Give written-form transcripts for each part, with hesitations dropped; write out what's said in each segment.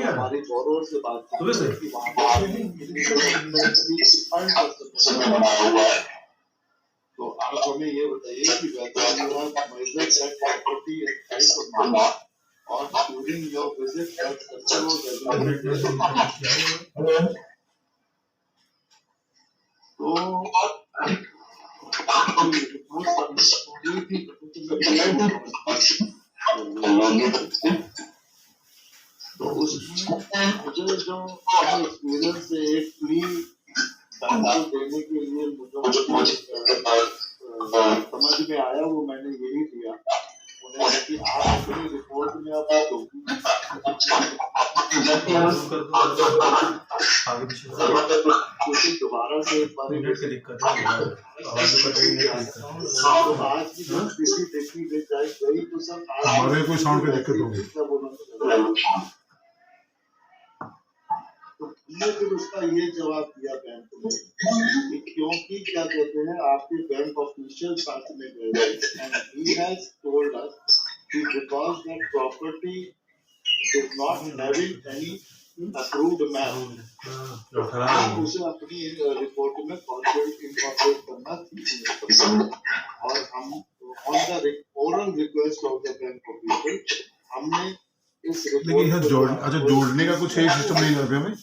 हमारी गौरव से बात तो आप हमें ये बताइए कि और during your visit तो उसमें मुझे जो एक्सपीरियंस है एक फ्री देने के लिए मुझे समझ में आया वो मैंने यही दिया उन्हें कि आप अपनी रिपोर्ट में आप दोबारा से एक बार दिक्कत है तो आज की जो स्थिति देखी गई तो सब हमारे कोई साउंड पे दिक्कत होगी तो फिर उसका ये जवाब दिया बैंक ने क्योंकि क्या कहते हैं आपके बैंक ऑफिशियल साथ में गए and he has told us कि because that property is not having any approved map आप उसे अपनी रिपोर्ट में incorporate करना चाहिए और हम on the oral request of the bank official हमने लेकिन यहाँ जोड़ने का कुछ सही सिस्टम नहीं लग रहा हमें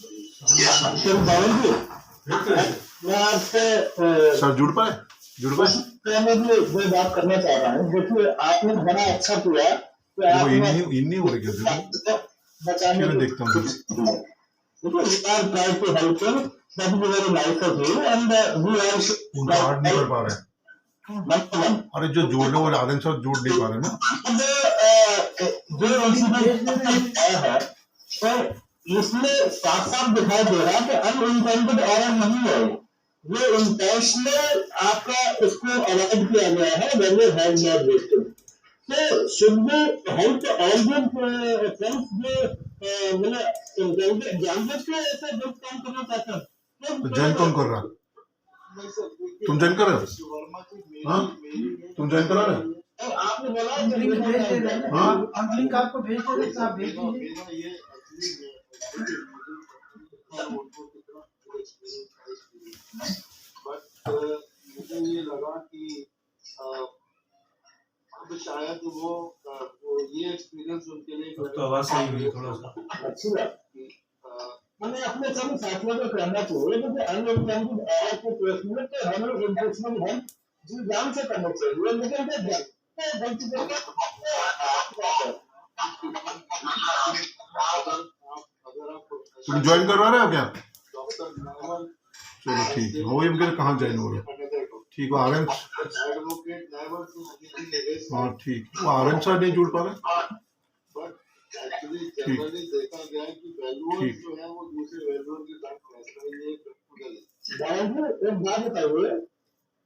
सर जुड़ पाए मैं बात करना चाह रहा हूँ देखिए आपने बड़ा अच्छा किया इन्हीं हो रही है मैं देखता हूँ नहीं कर पा रहे अरे जो जोड़ने वाले आदमी सब जोड़ नहीं पा रहे ना जो इंसिडेंट है तो इसमें साफ साफ दिखाई दे रहा है कि अनइंटेंडेड एरर नहीं है ये इंटेंशनल आपका इसको अवॉइड किया गया है when you have not wasted so should we help all the friends जो मतलब जानबूझ के ऐसा गलत काम करना चाहते हैं तो जॉइन कौन कर रहा तुम जॉइन कर रहे हो हाँ तुम जॉइन करा रहे हो आपने बोला लिंक आपको भेज दे आप भेज दीजिए मुझे ये लगा कि अब शायद वो ये एक्सपीरियंस उनके लिए तो आवाज सही हुई थोड़ा सा अच्छी बात मैंने अपने सभी साथियों को कहना चाहिए कि अनइंटेंडेड एरर को प्लेसमेंट के हमें इन्फोर्समेंट है जी जान से करना चाहिए लेकिन गलती करके तुम ज्वाइन करवा रहे हो क्या चलो ठीक है वो इनके कहाँ ज्वाइन हो रहे ठीक है आरएम हाँ ठीक वो आरएम सर नहीं जुड़ पा रहे ठीक देखा गया है कि वैल्यूअर्स जो है वो दूसरे वैल्यूअर के साथ एक बात बताइए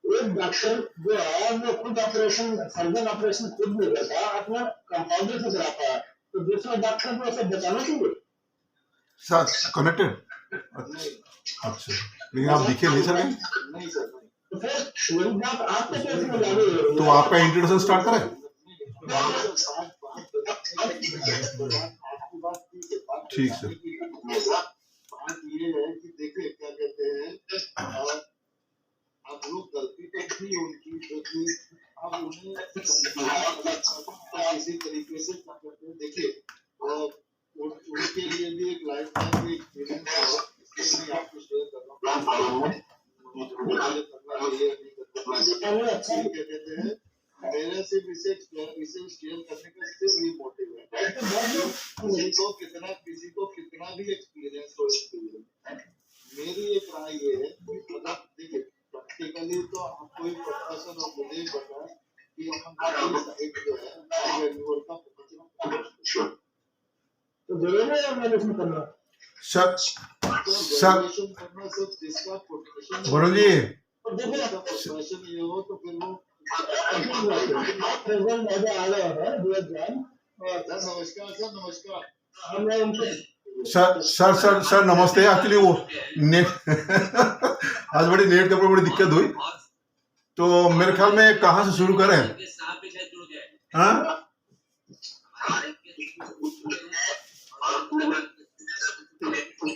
एक डॉक्टर जो है वो खुद ऑपरेशन सर्जन ऑपरेशन खुद नहीं करता अपना कंपाउंडर से कराता है तो दूसरा डॉक्टर को ऐसे बचाना चाहिए साथ कनेक्टेड अच्छा लेकिन आप दिखे नहीं सर नहीं सर तो फिर वही बात आपको कैसे लागू तो आपका इंट्रोडक्शन स्टार्ट करें ठीक सर बात ये है कि देखिए क्या कहते हैं अब लोग गलती तो थी उनकी क्योंकि अब उन्हें किसी तरीके से क्या कहते हैं देखिए उनके लिए भी एक लाइफ टाइम भी एक्सपीरियंस है इसलिए आपको शेयर करना अच्छा क्या कहते हैं मेरे से इसे शेयर करने का सिर्फ ये मोटिव है किसी को कितना भी एक्सपीरियंस हो मेरी एक राय ये है कि देखिए प्रैक्टिकली तो आपको एक प्रोफेशन और मुझे ही पता है कि हम साइड जो है वैल्यूअर का पहुंचना तो जरूर है एनालिसिस करना सर वरुण जी प्रोफेशन ये हो तो फिर वो नमस्कार सर नमस्कार सर नमस्ते एक्चुअली वो नेट आज बड़ी नेट के ऊपर बड़ी दिक्कत हुई तो मेरे ख्याल में कहाँ से शुरू करें हाँ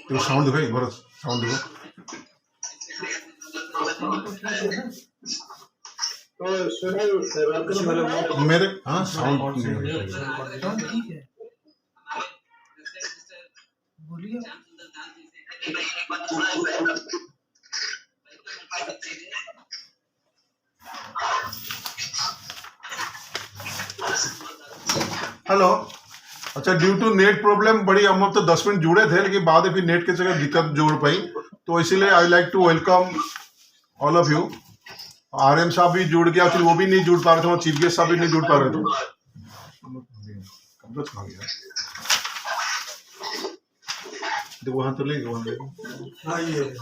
तो साउंड देखो एक बार साउंड देखो मेरे हाँ साउंड ठीक है बोलिए हेलो अच्छा ड्यू टू नेट प्रॉब्लम बड़ी हम तो 10 मिनट जुड़े थे लेकिन बाद में फिर नेट की जगह दिक्कत जोड़ पाई तो इसीलिए I like to welcome all of you RM साहब भी जुड़ गया फिर वो भी नहीं जुड़ पा रहे थे चीफ गेस्ट साहब भी नहीं जुड़ पा रहे थे देखो वहां तो ले हाँ ये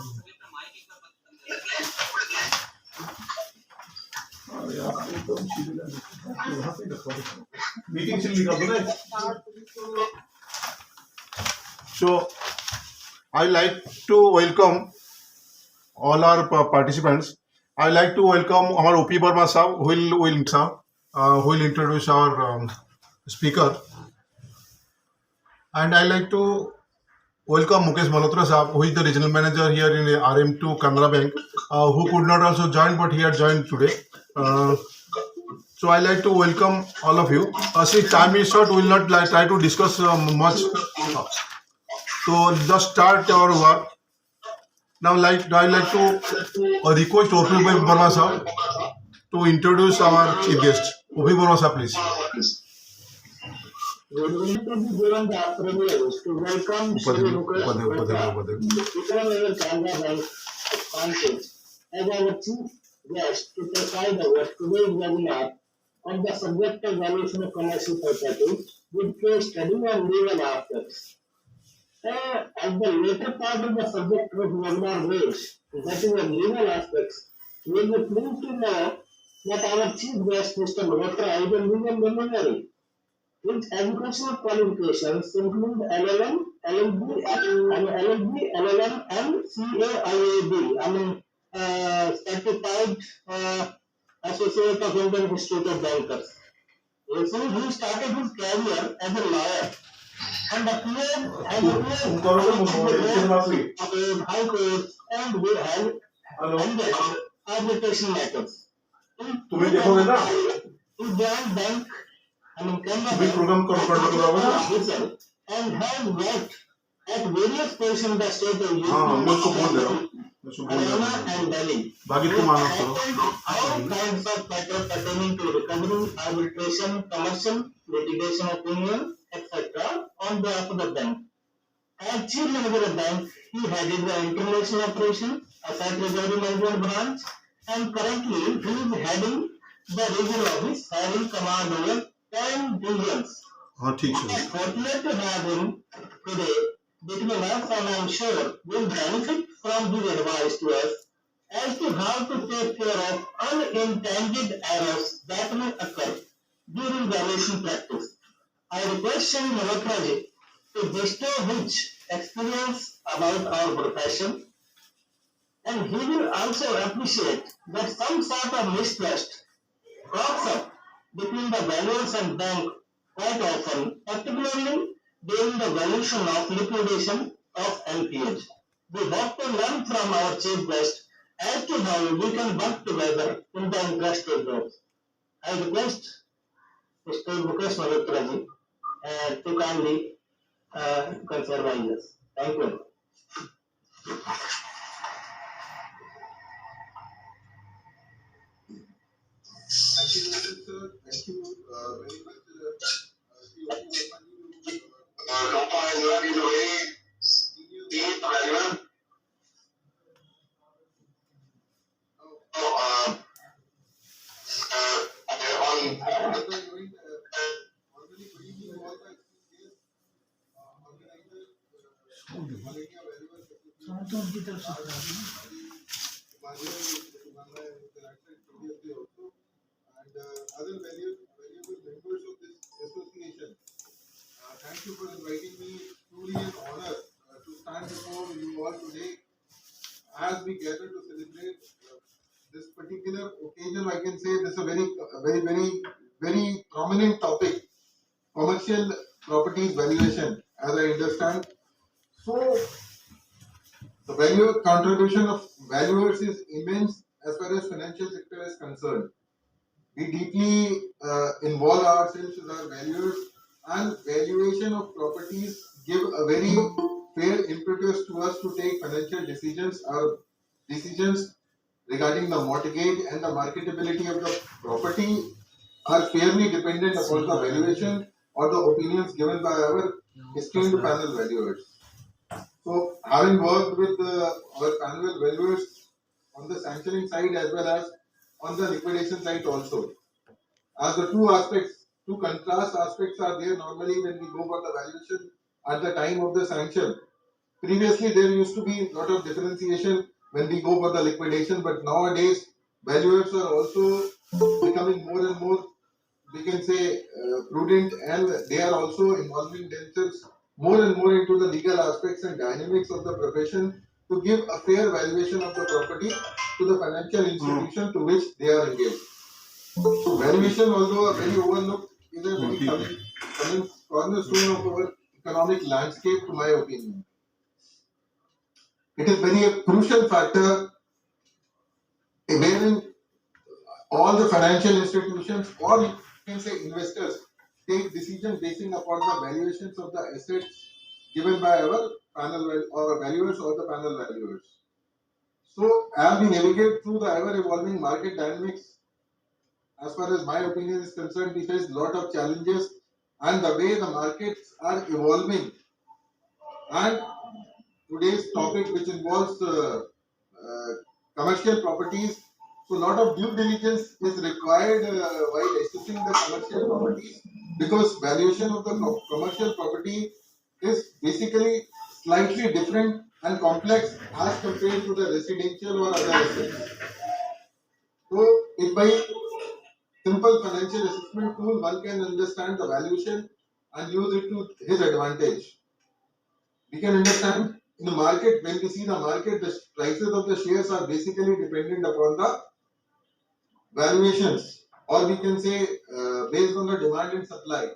मीटिंग चल रही है so I like to welcome all our participants. I like to welcome our OP Burma sir who will introduce our speaker, and I like to welcome Mukesh Malhotra sir who is the regional manager here in RM2 Canara Bank, who could not also join but he had joined today. So I like to welcome all of you. Since time is short, we will not try to discuss much. So just start our work. Now, I like to request Opi Burma sir to introduce our chief guest. Opi Burma sir, please. We would like to be given the privilege to welcome Shri Mukesh Malhotra, Canara Bank Council, as our chief guest to preside over today's webinar on the subject of valuation of commercial property with case study and legal aspects. As the later part of the subject of webinar raised, that is the legal aspects, we will be pleased to know that our chief guest, Mr. Malhotra, is a legal luminary. His educational qualifications include LLM, LLM, and CAIAB, Certified Associate of Indian Institute of Bankers. So he started his career as a lawyer and appeared in high courts and we have arbitration matters. तुम्हें देखोगे ना He joined bank तुम्हें programme कर and have worked at various places in the state of हाँ मैं उसको बोल दे रहा हूँ Haryana and Delhi. बाकी तुम आना करो All kinds of matters pertaining to recovery, arbitration, commercial, litigation opinion, etc. on behalf of the bank. As chief manager of the bank, he headed the international operation, asset recovery management branch, and currently he is heading the regional office, having command over 10 divisions. हाँ ठीक I है am fortunate to have him today between us, and I am sure will benefit from his advice to us as to how to take care of unintended errors that may occur during valuation practice. I request Shri Malhotra ji to bestow his experience about our profession, and he will also appreciate that some sort of mistrust crops up between the valuers and bank quite often, particularly during the valuation of liquidation of NPAs. We hope to learn from our chief guest as to how we can work together in the interest of both. I request Mr. Mukesh Malhotra ji to kindly conserve us. Thank you. Thank you, sir. Thank you very much. Sound तो उनकी तरफ से बता दी And other valuable members of this association. Thank you for inviting me. Truly an honor to stand before you all today as we gather to celebrate this particular occasion. I can say this is a very prominent topic, commercial properties valuation, as I understand. So the value contribution of valuers is immense as far as financial sector is concerned. We deeply involve ourselves with our valuers, and valuation of properties give a very fair impetus to us to take financial decisions. Our decisions regarding the mortgage and the marketability of the property are fairly dependent upon the valuation or the opinions given by our esteemed panel valuers. So, having worked with our panel valuers on the sanctioning side as well as on the liquidation side also, as the two contrast aspects are there normally when we go for the valuation at the time of the sanction. Previously, there used to be a lot of differentiation when we go for the liquidation, but nowadays, valuers are also becoming more and more, we can say, prudent, and they are also involving themselves more and more into the legal aspects and dynamics of the profession to give a fair valuation of the property to the financial institution to which they are engaged. So valuation, although a very overlooked, is a very coming cornerstone of our economic landscape, to my opinion. It is very a crucial factor wherein all the financial institutions, or you can say investors, take decisions basing upon the valuations of the assets given by our panel or valuers or the panel valuers. So as we navigate through the ever evolving market dynamics, as far as my opinion is concerned, we face a lot of challenges, and the way the markets are evolving, and today's topic, which involves commercial properties, so a lot of due diligence is required while assessing the commercial properties, because valuation of the commercial property is basically slightly different and complex as compared to the residential or other assets. So, if by simple financial assessment tool one can understand the valuation and use it to his advantage, we can understand in the market, when we see the market, the prices of the shares are basically dependent upon the valuations, or we can say based on the demand and supply.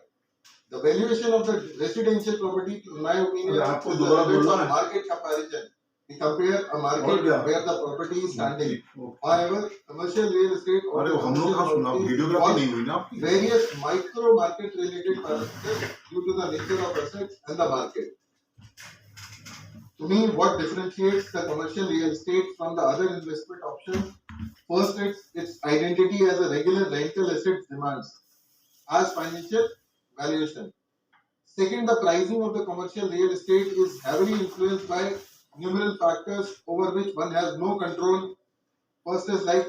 The valuation of the residential property, in my opinion, is the result of market comparison. We compare a market where the property is standing. However, commercial real estate or various micro market related parameters due to the nature of assets and the market. To me, what differentiates the commercial real estate from the other investment options? First, its identity as a regular rental asset demands as financial valuation. Second, the pricing of the commercial real estate is heavily influenced by numerous factors over which one has no control. First is like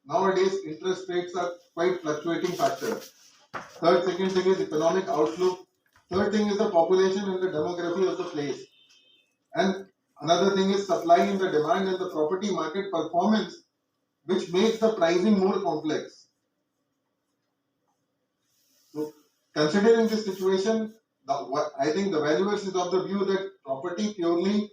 nowadays interest rates are quite fluctuating factor. Second thing is economic outlook. Third thing is the population and the demography of the place. And another thing is supply and the demand and the property market performance, which makes the pricing more complex. So, considering this situation, I think the valuers is of the view that property purely,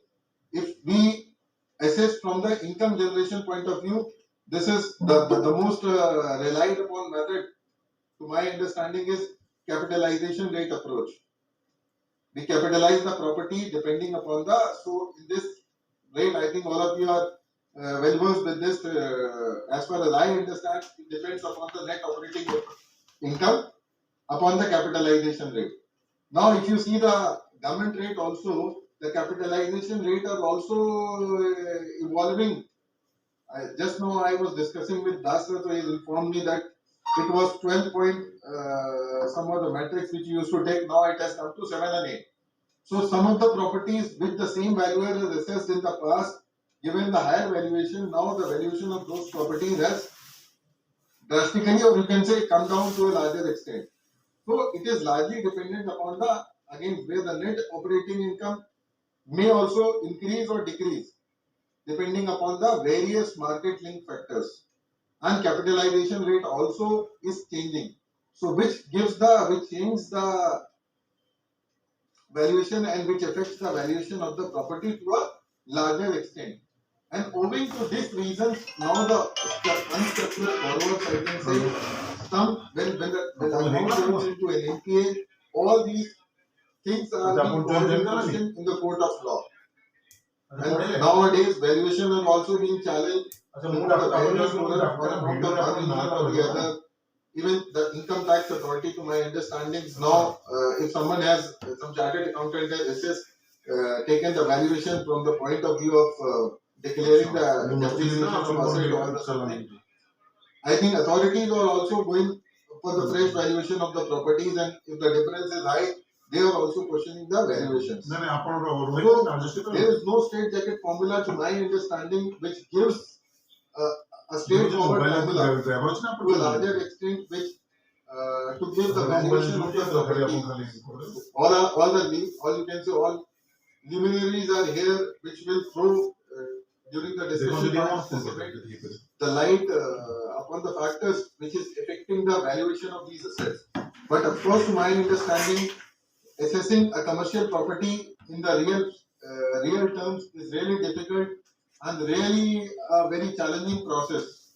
if we assess from the income generation point of view, this is the most relied upon method, to my understanding, is capitalization rate approach. We capitalize the property depending upon the, so in this rate, I think all of you are well versed with this. As far as I understand, it depends upon the net operating income upon the capitalization rate. Now, if you see the government rate also, the capitalization rate are also evolving. Just now I was discussing with Das, so he informed me that it was 12 point some of the metrics which you used to take, now it has come to 7 and 8. So some of the properties with the same valuer as assessed in the past, given the higher valuation, now the valuation of those properties has drastically, or you can say, come down to a larger extent. So it is largely dependent upon the, again, where the net operating income may also increase or decrease depending upon the various market link factors, and capitalization rate also is changing. So which changes the valuation and which affects the valuation of the property to a larger extent. And owing to this reason, now the unstructured borrowers, I can say, some when how goes into an NPA, all these things are being called into question in the court of law. And nowadays, valuation are also being challenged. The valuers for an amount of one reason or the other. Even the income tax authority, to my understanding, now if someone has some chartered accountant has assessed, taken the valuation from the point of view of declaring the depreciation of asset or something. I think authorities are also going for the fresh valuation of the properties, and if the difference is high, they are also questioning the valuations. So there is no straight jacket formula, to my understanding, which gives a straightforward formula to a larger extent, which to give the valuation of the property. All you can say, all luminaries are here, which will throw during the discussion of this event, the light upon the factors which is affecting the valuation of these assets. But of course, to my understanding, assessing a commercial property in the real terms is really difficult and really a very challenging process.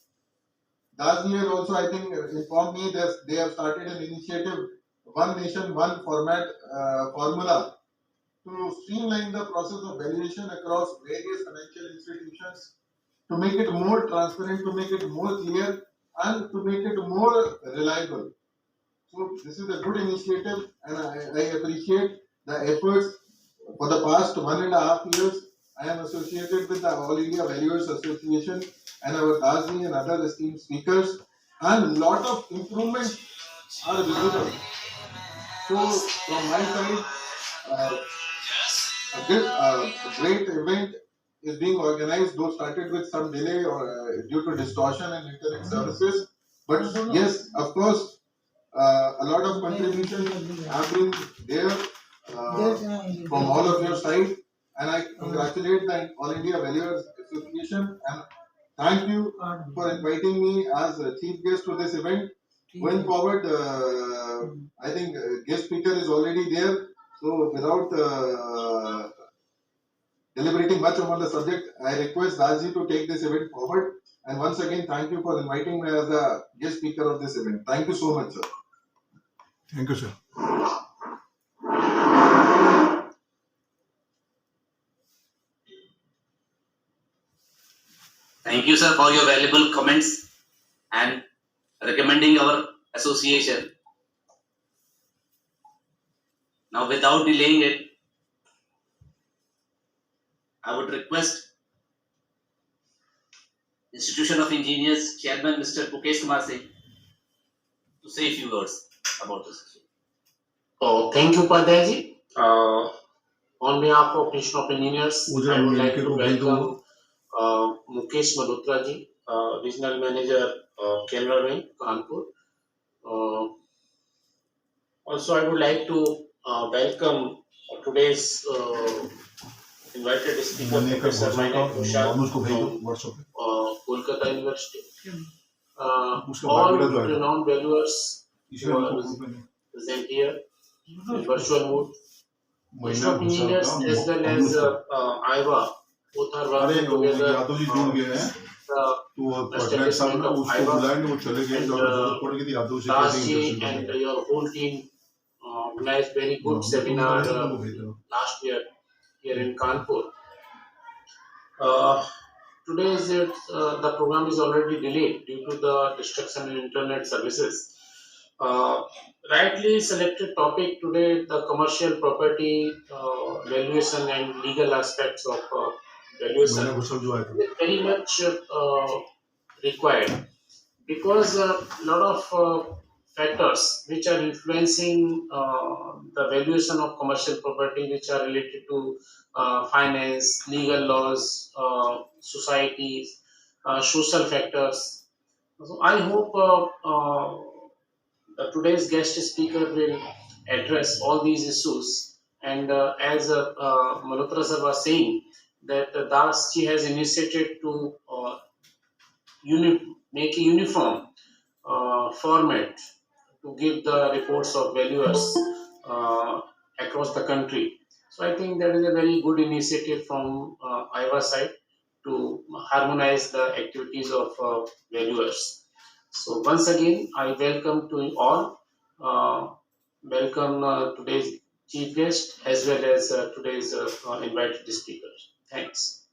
Last year also, I think, informed me that they have started an initiative, One Nation, One Format formula, to streamline the process of valuation across various financial institutions, to make it more transparent, to make it more clear, and to make it more reliable. So this is a good initiative, and I appreciate the efforts. For the past 1.5 years, I am associated with the All India Valuers Association and our Dazi and other esteemed speakers, and lot of improvements are visible. So from my side, a great event is being organized, though started with some delay or due to distortion in internet services. But yes, of course, a lot of contributions have been there from all of your side, and I congratulate the All India Valuers Association and thank you for inviting me as a chief guest to this event. Going forward, I think guest speaker is already there. So without deliberating much on the subject, I request Daji to take this event forward. And once again, thank you for inviting me as the guest speaker of this event. Thank you so much, sir. Thank you, sir. Thank you, sir, for your valuable comments and recommending our association. Now, without delaying it, I would request Institution of Engineers Chairman Mr. Mukesh Kumar Singh to say a few words about this. Oh, thank you, Padyaji. On behalf of Institution of Engineers, I would like to welcome Mukesh Malhotra ji, Regional Manager, Canara Bank, Kanpur. Also, I would like to welcome today's invited speaker, Professor Mainak Tushar from Kolkata University. All renowned valuers who are present here in virtual mode. Institute of Engineers as well as IVA, both are working together the establishment of IVA, and Rajji and your whole team organized very good seminar last year here in Kanpur. Today's the program is already delayed due to the disruption in internet services. Rightly selected topic today, the commercial property valuation and legal aspects of valuation is very much required, because a lot of factors which are influencing the valuation of commercial property, which are related to finance, legal laws, societies, social factors. So I hope today's guest speaker will address all these issues. And as Malhotra sir was saying, that Das ji has initiated to make a uniform format to give the reports of valuers across the country. So I think that is a very good initiative from IVA side to harmonize the activities of valuers. So once again, I welcome to all welcome today's chief guest as well as today's invited speakers. Thanks.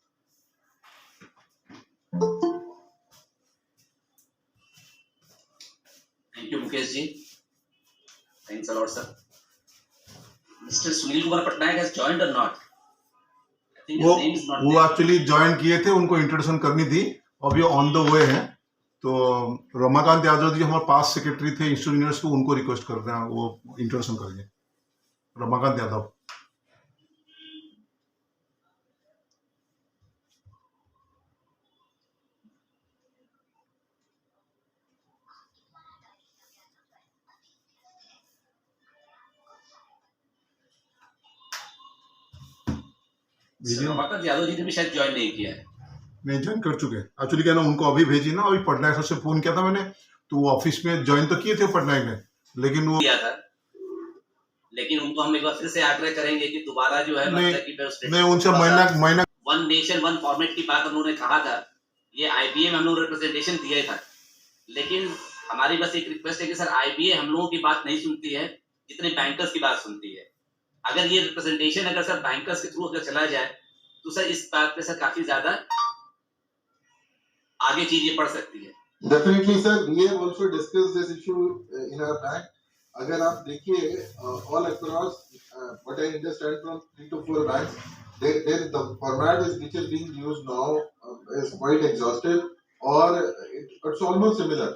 Thank you, Mukesh ji. Thanks a lot, sir. Mr. Sunil Kumar Patnaik has joined or not? I think his name is not वो there. Actually join किए थे, उनको introduction करनी थी, अभी on the way हैं. तो रमाकांत यादव जी हमारे पास सेक्रेटरी थे इंस्टीट्यूट यूनिवर्सिटी को, उनको रिक्वेस्ट कर रहे हैं वो इंट्रोडक्शन करेंगे. रमाकांत यादव. रमाकांत यादव जी ने भी शायद ज्वाइन नहीं किया है. नहीं, ज्वाइन कर चुके हैं. एक्चुअली क्या ना, उनको अभी भेजी ना, अभी पटनायक सर से फोन किया था मैंने, तो वो ऑफिस में ज्वाइन तो किए थे पटनायक ने, लेकिन वो किया था. लेकिन उनको हम एक बार फिर से आग्रह करेंगे कि दोबारा जो है नहीं, मतलब कि नहीं उनसे महीना वन नेशन वन फॉर्मेट की बात उन्होंने कहा था. ये आईबीए में हम लोग रिप्रेजेंटेशन दिया था, लेकिन हमारी बस एक रिक्वेस्ट है कि सर आईबीए हम लोगों की बात नहीं सुनती है जितने बैंकर्स की बात सुनती है. अगर ये रिप्रेजेंटेशन अगर सर बैंकर्स के थ्रू अगर चला जाए तो सर इस बात पे सर काफी ज्यादा आगे चीजें बढ़ सकती है. Definitely, sir. We have also discussed this issue in our bank. अगर आप देखिए all across, what I understand from 3 to 4 banks, the format which is being used now is quite exhaustive, or it's almost similar.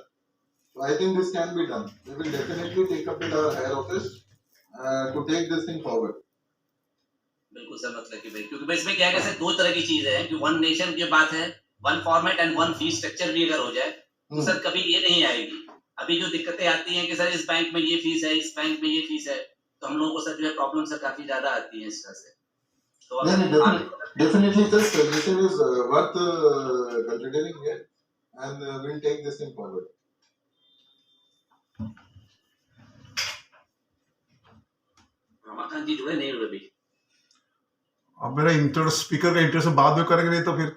So I think this can be done. We will definitely take up with our higher office to take this thing forward. बिल्कुल sir, मतलब कि भाई क्योंकि इसमें क्या है कि sir दो तरह की चीजें हैं कि वन नेशन की बात है, one format and one fee structure भी अगर हो जाए तो सर कभी ये नहीं आएगी. अभी जो दिक्कतें आती हैं कि सर इस बैंक में ये फीस है, इस बैंक में ये फीस है, तो हम लोगों को सर जो है प्रॉब्लम सर काफी ज्यादा आती है इस तरह से. तो Definitely, this solution is worth considering it, and we'll take this thing forward. Ramakant जी जुड़े नहीं हुए अभी. अब मेरा इंटर स्पीकर का इंट्रोडक्शन बाद में करेंगे, नहीं तो फिर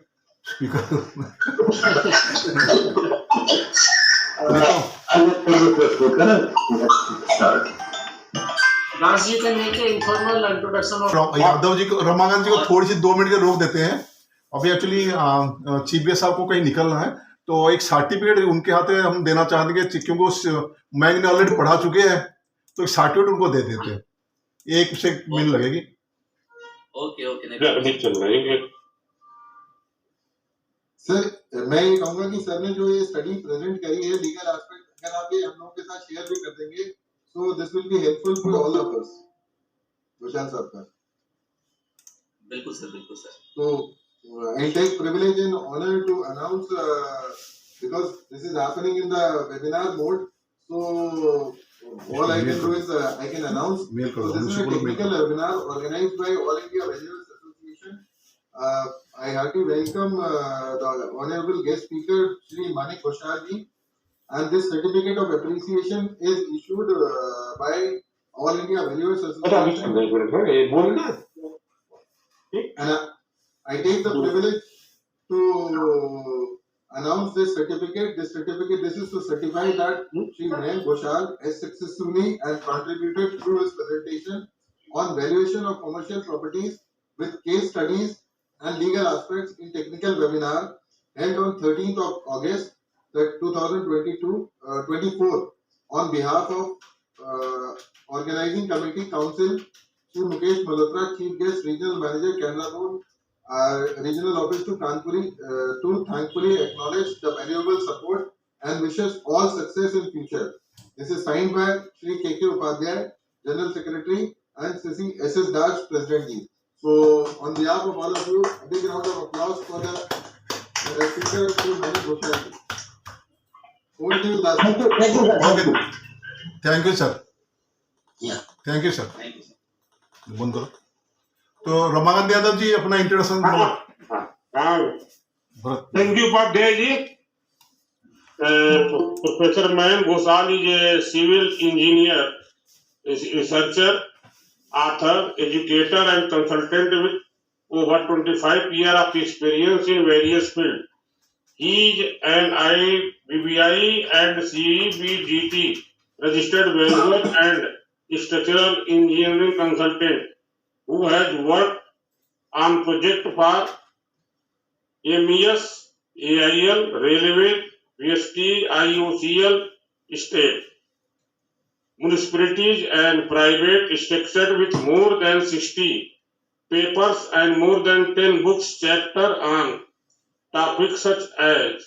Last, you can make an informal introduction of Yadav ji को, रमाकांत जी को थोड़ी सी 2 मिनट के रोक देते हैं. अभी एक्चुअली चीफ गेस्ट साहब को कहीं निकलना है, तो एक सर्टिफिकेट उनके हाथ में हम देना चाहते हैं, क्योंकि मैंग ने ऑलरेडी पढ़ा चुके हैं, तो एक सर्टिफिकेट उनको दे देते हैं. एक से मिनट लगेगी. ओके नहीं चल रही है. सर, मैं ये कहूंगा कि सर ने जो ये स्टडी प्रेजेंट करी है लीगल एस्पेक्ट, अगर आप ये हम लोगों के साथ शेयर भी कर देंगे, so this will be helpful for all of us. Vishal साहब का. बिल्कुल sir. So I take privilege and honor to announce, because this is happening in the webinar mode. So all I can do is I can announce. So this is a technical webinar organized by All India Valuers Association. I heartily welcome the honorable guest speaker Shri Manik Ghoshal ji, and this certificate of appreciation is issued by All India Valuers Association. And I take the privilege to announce this certificate. This is to certify that Shri Manik Ghoshal has successfully and contributed through his presentation on valuation of commercial properties with case studies and legal aspects in technical webinar held on 13th of August 2024 on behalf of Organizing Committee Council, Shri Mukesh Malhotra, Chief Guest, Regional Manager, Canara Road, Regional Office to Kanpuri, to thankfully acknowledge the valuable support and wishes all success in future. This is signed by Shri K.K. Upadhyay, General Secretary, and Shri S.S. Das, President ji. So, on behalf of all of you, a big round of applause for the speaker, Shri Manik Ghoshal ji. Over to you, Das. Okay. Thank you, sir. Yeah. Thank you, sir. Thank you sir. बंद करो. तो रमाकांत यादव जी अपना introduction. Thank you, Upadhyay ji. Professor Manik Ghoshal is a civil engineer, researcher, author, educator, and consultant with over 25 years of experience in various fields. He is an IBBI and CBDT registered valuer and structural engineering consultant who has worked on project for MES, AIL, Railway, VST, IOCL, state, municipalities and private structure with more than 60 papers and more than 10 books chapter on topics such as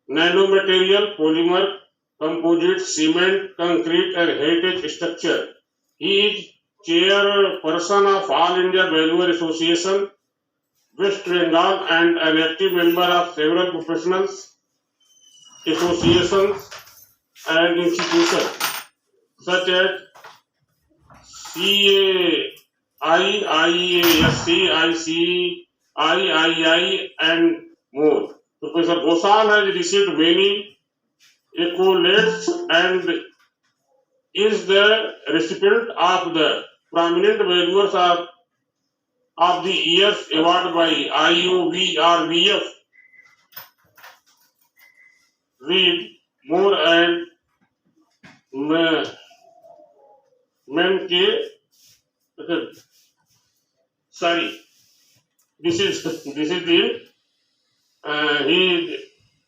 nanomaterial, polymer, composite, cement, concrete and heritage structure. He is chairperson of All India Valuer Association, West Bengal and an active member of several professionals, associations and institutions such as CAI, IASC, ICII and more. Professor Gosal has received many accolades and is the recipient of the Prominent Valuers of the Year's award by IOVRVF. Read more and Menke. Sorry, this is the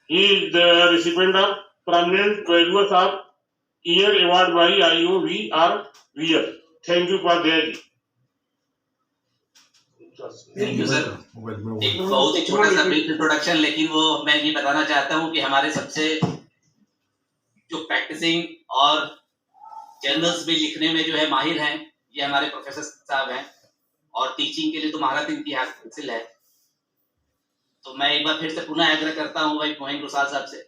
he is the recipient of Prominent Valuers of Year award by IOVRVF. Thank you for that. Thank you sir. Mobile में एक बहुत ही छोटा सा brief introduction, लेकिन वो मैं ये बताना चाहता हूँ कि हमारे सबसे जो प्रैक्टिसिंग और जर्नल्स में लिखने में जो है माहिर हैं, ये हमारे प्रोफेसर साहब हैं, और टीचिंग के लिए तो महारत इनकी हासिल है। तो मैं एक बार फिर से पुनः आग्रह करता हूँ भाई मोहन गुसाल साहब से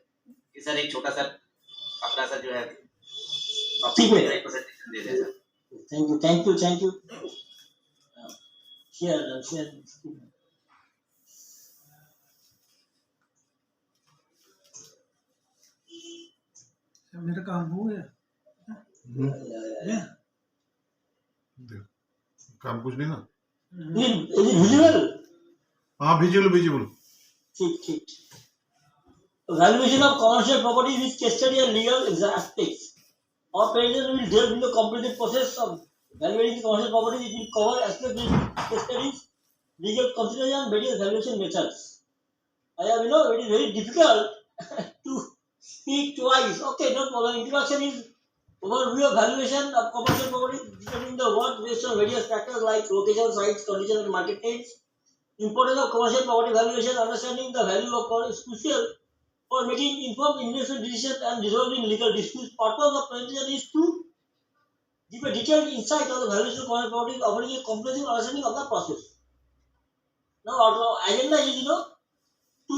कि सर एक छोटा सा अपना सा जो है प्रेजेंटेशन दे दें सर। Thank you. Share. मेरा काम हो गया है? काम कुछ नहीं ना। Is it visible? हाँ, visible। ठीक. Valuation of commercial property with case study and legal aspects. Our presentation will delve into the comprehensive process of valuating commercial property. It will cover aspects of case studies, legal consideration, and various valuation methods. I have, it is very difficult to speak twice. Okay, no problem. Introduction is overview of valuation of commercial property, determining the worth based on various factors like location, size, condition, and market trends. Importance of commercial property valuation, understanding the value of property is crucial for making informed investment decisions and resolving legal disputes. Purpose of presentation is to give a detailed insight on the valuation of commercial property, offering a comprehensive understanding of the process. Now, our agenda is, to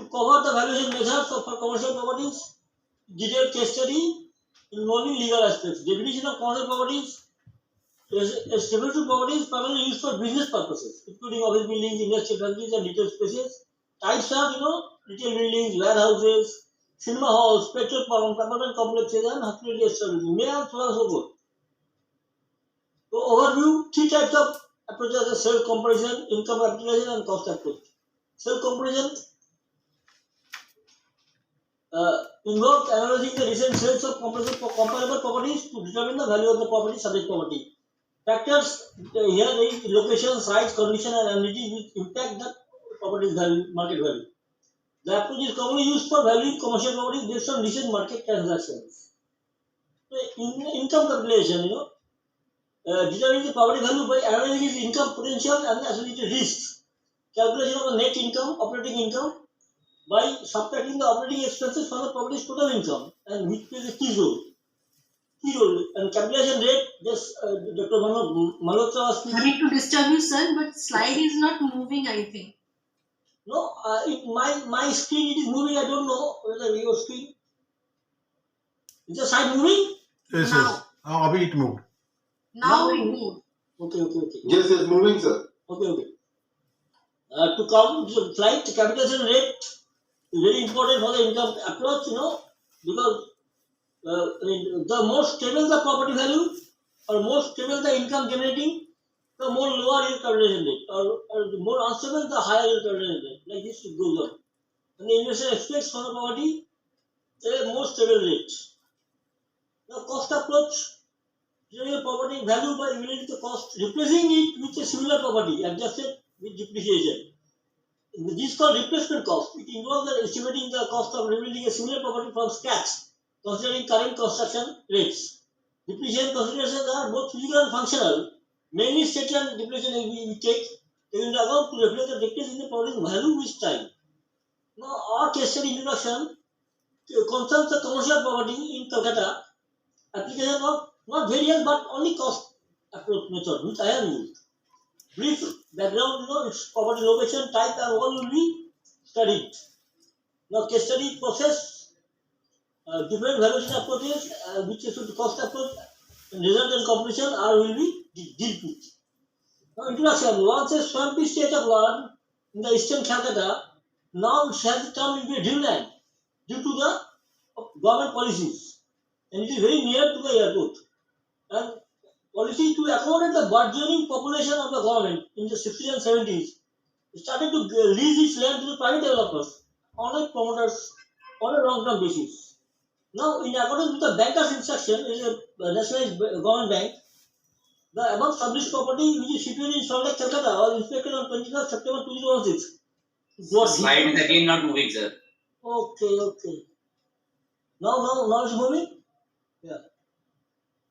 cover the valuation methods for commercial properties, detailed case study involving legal aspects, definition of commercial properties. Establishment properties primarily used for business purposes, including office buildings, industrial facilities, and retail spaces. Types are, retail buildings, warehouses, cinema halls, petrol pumps, apartment complexes, and hospitality establishments. May and so on and so forth. So, overview: three types of approaches are sales comparison, income capitalization, and cost approach. Sales comparison involves analyzing the recent sales of comparable properties to determine the value of the property subject property. Factors here is location, size, condition, and amenities which impact the property's value, market value. The approach is commonly used for valuing commercial properties based on recent market transactions. So, income calculation, determining the property value by analyzing its income potential and the associated risks. Calculation of the net income, operating income, by subtracting the operating expenses from the property's total income, and which plays a key role. And calculation rate, just Dr. Malhotra was speaking. Sorry to disturb you, sir, but slide is not moving, I think. No, my screen it is moving. I don't know whether your screen. Is the slide moving? Yes. Now. अभी it moved. Now it moved. Okay. Yes, it's moving, sir. Okay. To count the slide, the capitalization rate is very important for the income approach, because the more stable the property value or more stable the income generating, the more lower your capitalization rate, or the more unstable, the higher your capitalization rate. Like this, it goes on. And the investor expects from the property a more stable rate. The cost approach, your property value by relating to cost, replacing it with a similar property adjusted with depreciation. This is called replacement cost. It involves the estimating the cost of rebuilding a similar property from scratch, considering current construction rates. Depreciation considerations are both physical and functional. Mainly state and depreciation we take into account to reflect the decrease in the property's value with time. Now, our case study introduction concerns the commercial property in Calcutta. Application of not various but only cost approach method, which I have used. Brief background, its property location, type, and all will be studied. Now, case study process, different valuation approaches, which is the cost approach, and result and completion are will be dealt with. Now, introduction. Once a swampy state of land in the eastern Calcutta, now it has turned into a dreamland due to the government policies, and it is very near to the airport. And policy to accommodate the burgeoning population of the government in the 60s and 70s started to lease its land to the private developers on a promoters on a long-term basis. Now, in accordance with the banker's instruction, it is a nationalized government bank, the above established property, which is situated in Salt Lake, Calcutta, was inspected on 21st September 2016. Slide is again not moving, sir. Okay. Now it's moving? Yeah.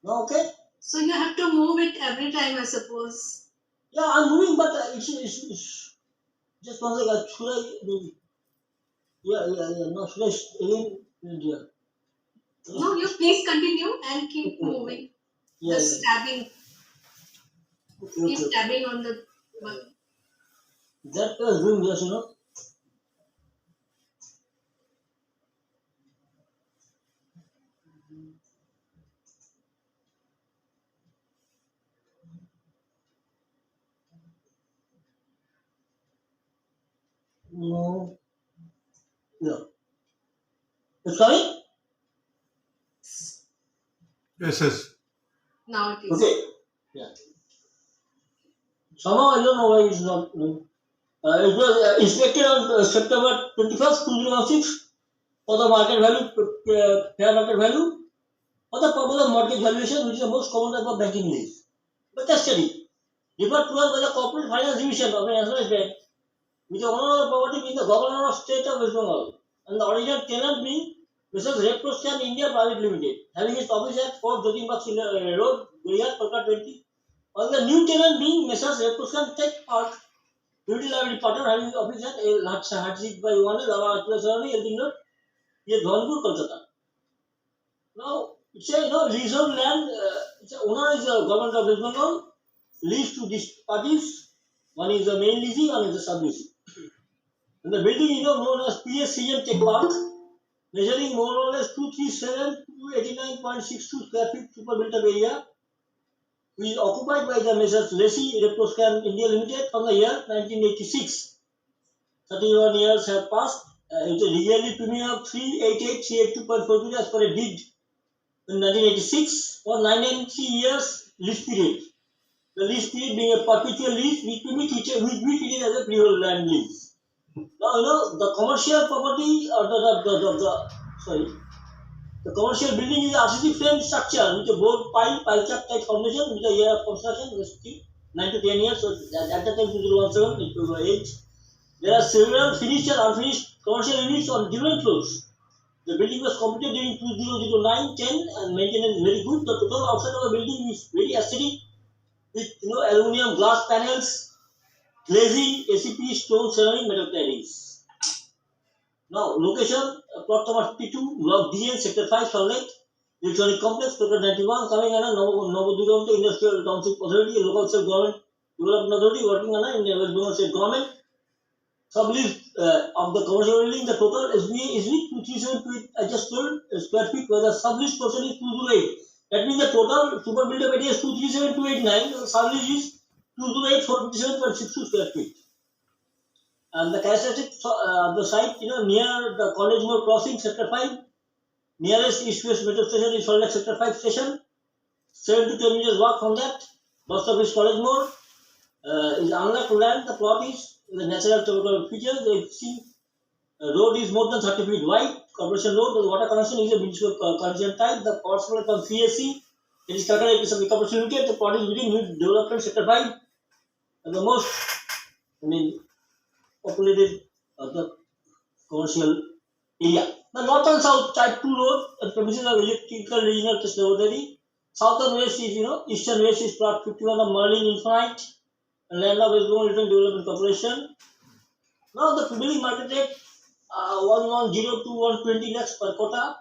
Now, okay? So you have to move it every time, I suppose. Yeah, I'm moving, but it's just one second. Should I maybe? Yeah. No, should I again? Yeah. No, you please continue and keep moving. Yeah. Just tabbing. Keep Okay. tabbing on the button. That was doing this, No. Yeah. It's coming? Yes. Now it is. Okay. Yeah. Somehow I don't know why it's not. It was inspected on September 21st, 2016 for the market value, fair market value, for the purpose of mortgage valuation, which is the most common type of banking lease. But the study referred to us by the Corporate Finance Division of the National Bank, with the owner of the property being the Governor of State of West Bengal, and the original tenant being Mrs. Reproscan India Private Limited, having its office at 4 Jyotimbak Road, Guriyat, Kolkata 20. While the new tenant being Mrs. Reproscan Tech Park Limited Liability Partner, having its office at Hatchik by 1, Lava Atlasarani, Elgin Road, near Dhawanpur, Kolkata. Now, it's a leasehold land, its owner is the Government of West Bengal, leased to these parties. One is the main leasing, one is the sub-leasing. And the building is known as PSCM Tech Park, measuring more or less 237 to 89.62 square feet super built-up area, which is occupied by the Messrs. Lacy Reproscan India Limited from the year 1986. 31 years have passed. It is a yearly premium of 388,382.42 as per a deed in 1986 for 990 years lease period. The lease period being a perpetual lease, which we treat it as a freehold land lease. Now, the commercial property or the commercial building is RCC frame structure with a board pile cap type foundation with a year of construction, 9 to 10 years. So at that time 2017, it was age. There are several finished and unfinished commercial units on different floors. The building was completed during 2009-10 and maintenance is very good. The total outside of the building is very aesthetic with aluminum glass panels, glazing, ACP, stone, ceramic, metal claddings. Now, location, plot number 52, block DN, sector 5, Salt Lake, electronic complex, total 91, coming under Navodigamta Industrial Township Authority, a local state government development authority working under in the West Bengal state government. Sublease of the commercial building, the total SBA is with 237 I just told square feet, where the sublease portion is 208. That means the total super build-up area is 237,289, and sublease is 208,457.62 square feet. And the characteristics of the site, near the College More Crossing, Sector 5, nearest east-west metro station is Salt Lake Sector 5 station, 7 to 10 meters walk from that, bus office College More, is unlike land, the plot is the natural topographical feature. The see, road is more than 30 feet wide. Corporation road, the water connection is a municipal connection type. The power supply from CSC. It is calculated as a corporation limited. The plot is within new development sector 5. And the most, populated the commercial area. The north and south type 2 road and premises of electrical regional test laboratory. South and west is, east and west is plot 51 of Merlin Infinite and land of West Bengal Regional Development Corporation. Now the prevailing market rate 110 to 120 lakhs per quota.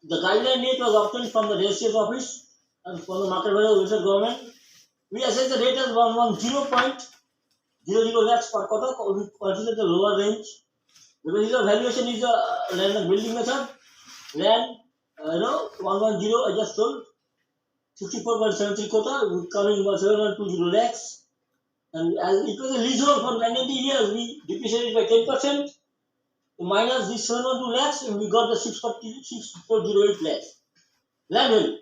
The guideline rate was obtained from the registry office and from the market value of the government. We assess the rate as 110.00 lakhs per quota. We consider the lower range. The basis of valuation is the land and building method. Land, 110 I just told, 64.73 quota, coming 7120 lakhs. And as it was a leasehold for 90 years, we depreciated by 10%. Minus this 712 lakhs, and we got the 6408 lakhs. Land value.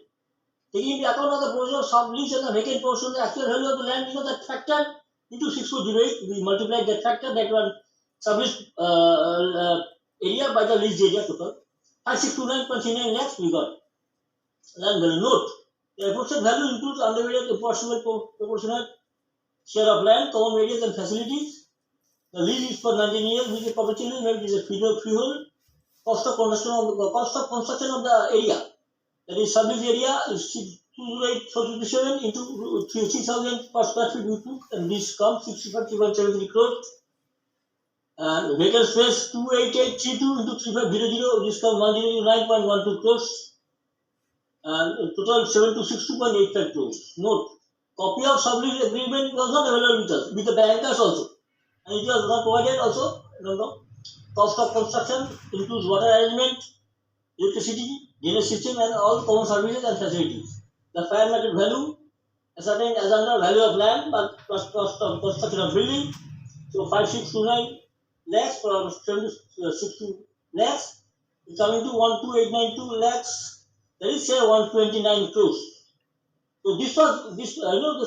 Taking into account of the portion of sublease and the vacant portion, the actual value of the land, that factor into 6408, we multiplied that factor, that one sublease area by the leased area total. 5629.39 lakhs we got. Land value. Note, the approximate value includes undervalued proportionate share of land, common areas and facilities. The lease is for 19 years, which is perpetual lease, maybe it is a freehold. Cost of construction of the area, that is sublease area, is 2,847 into 3,000 per square feet we took, and this comes 65.73 crores. And vacant space 28832 into 3500, this comes 109.12 crores. And total 7262.85 crores. Note, copy of sublease agreement was not available with us, with the bankers also. And it was not provided also. Cost of construction includes water arrangement, electricity, drainage system, and all common services and facilities. The fair market value ascertained as under value of land plus cost of construction of building. So 5629 lakhs for 762 lakhs is coming to 12892 lakhs. That is say 129 crores. So this was the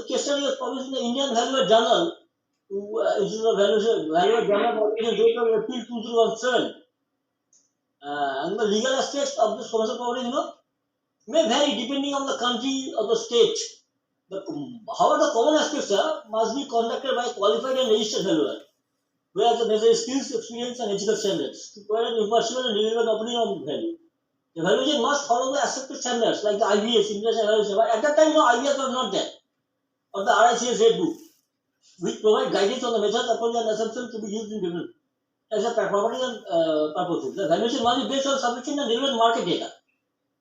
case study was published in the Indian Valuer Journal. This is a Valuer Journal in the date of April 2017. And the legal aspects of this commercial property, may vary depending on the country or the state. However, the common aspects must be conducted by qualified and registered valuer, whereas the necessary skills, experience, and ethical standards to provide an impartial and relevant opinion on value. The valuation must follow the accepted standards like the IBS, International Valuation. But at that time, IBS was not there, or the RICS Red Book, which provide guidance on the methods, approach, and assumptions to be used in different as a property and purposes. The valuation must be based on sufficient and relevant market data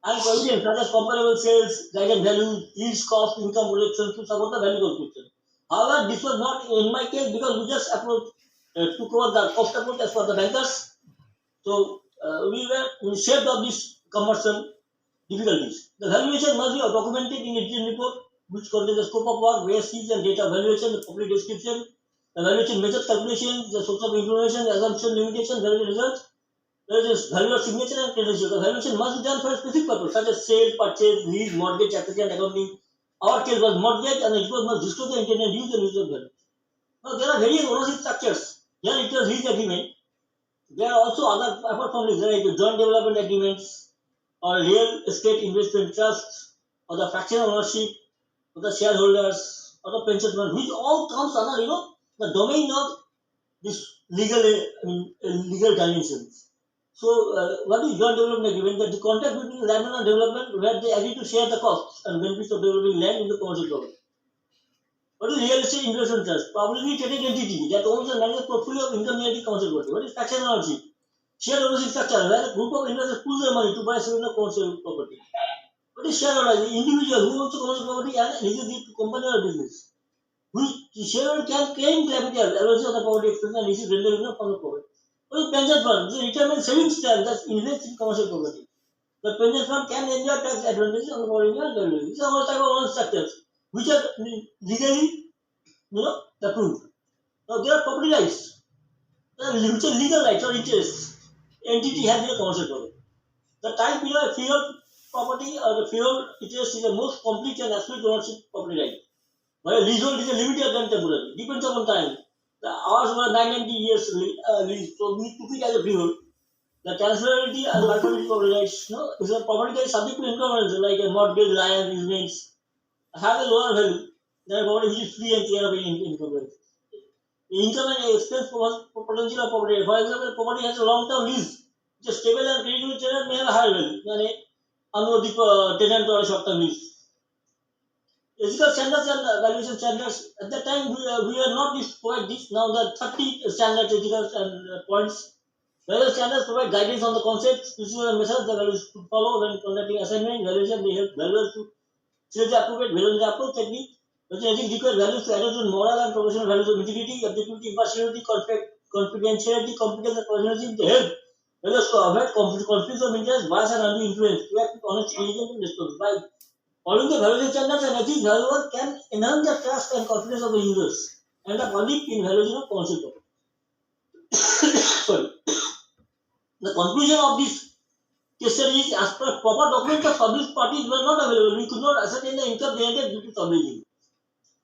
and evidence such as comparable sales, guided values, yields, cost, income projections to support the value construction. However, this was not in my case because we just approached took over the cost approach as per the bankers. So we were shaped of these commercial difficulties. The valuation must be documented in a written report which contains the scope of work, where sees and data valuation, the complete description, the valuation method calculation, the source of information, the assumption, limitation, valuation results. There is valuer signature and credential. The valuation must be done for a specific purpose, such as sale, purchase, lease, mortgage, acquisition, accounting. Our case was mortgage, and it must disclose the intended use and use of value. Now there are various ownership structures. Here it was lease agreement. There are also other, apart from lease, like joint development agreements, or real estate investment trusts, or the fractional ownership, or the shareholders, or the pension fund, which all comes under the domain of this legal dimensions. So, what is joint development agreement? That the contract between landowner and development, where they agree to share the costs and benefits of developing land in the commercial property. What is real estate investment trust? Publicly traded entity that owns and manages a portfolio of income-generating commercial property. What is fractional ownership? Shared ownership structure, where a group of investors pool their money to buy certain commercial property. What is shareholder? The individual who owns a commercial property and leases it to company or business. The shareholder can claim capital, allowances on the property expense and receive rental income from the property. What is pension fund? The retirement savings plan that invests in commercial property. The pension fund can enjoy tax advantages on the property and value. These are all type of owner structures which are legally, approved. Now there are property rights, which are legal rights or interests. Entity has a commercial property. The type a freehold property or the freehold interest is the most complete and absolute ownership property right. While leasehold is a limited and temporary, depends upon time. The ours were 990 years lease, so we took it as a freehold. The transferability and multiplication of rights, is a property that is subject to income, like a mortgage, land, easements, have a lower value than a property which is free and clear of income. The income and expense potential of property. For example, property has a long-term lease, which is stable and creditable tenant may have a higher value than a unworthy tenant or a short-term lease. Ethical standards and valuation standards. At that time, we are not used to provide this. Now the 30 standards, ethical and points. Valuation standards provide guidance on the concepts, procedures and methods the values to follow when conducting assignment. Valuation they help valuers to select the appropriate valuation approach technique. Ethics require values to adhere to moral and professional values of integrity, objectivity, impartiality, confidentiality, competence, and professionalism. They help valuers to avoid conflicts of interest, bias, and undue influence. To act with honest, diligence, and responsibility. Following the valuation standards and ethics, valuer can enhance the trust and confidence of the users and the public in valuation of commercial property. Sorry. The conclusion of this case study is, as per proper documents of subleased parties were not available. We could not ascertain the income generated due to subleasing.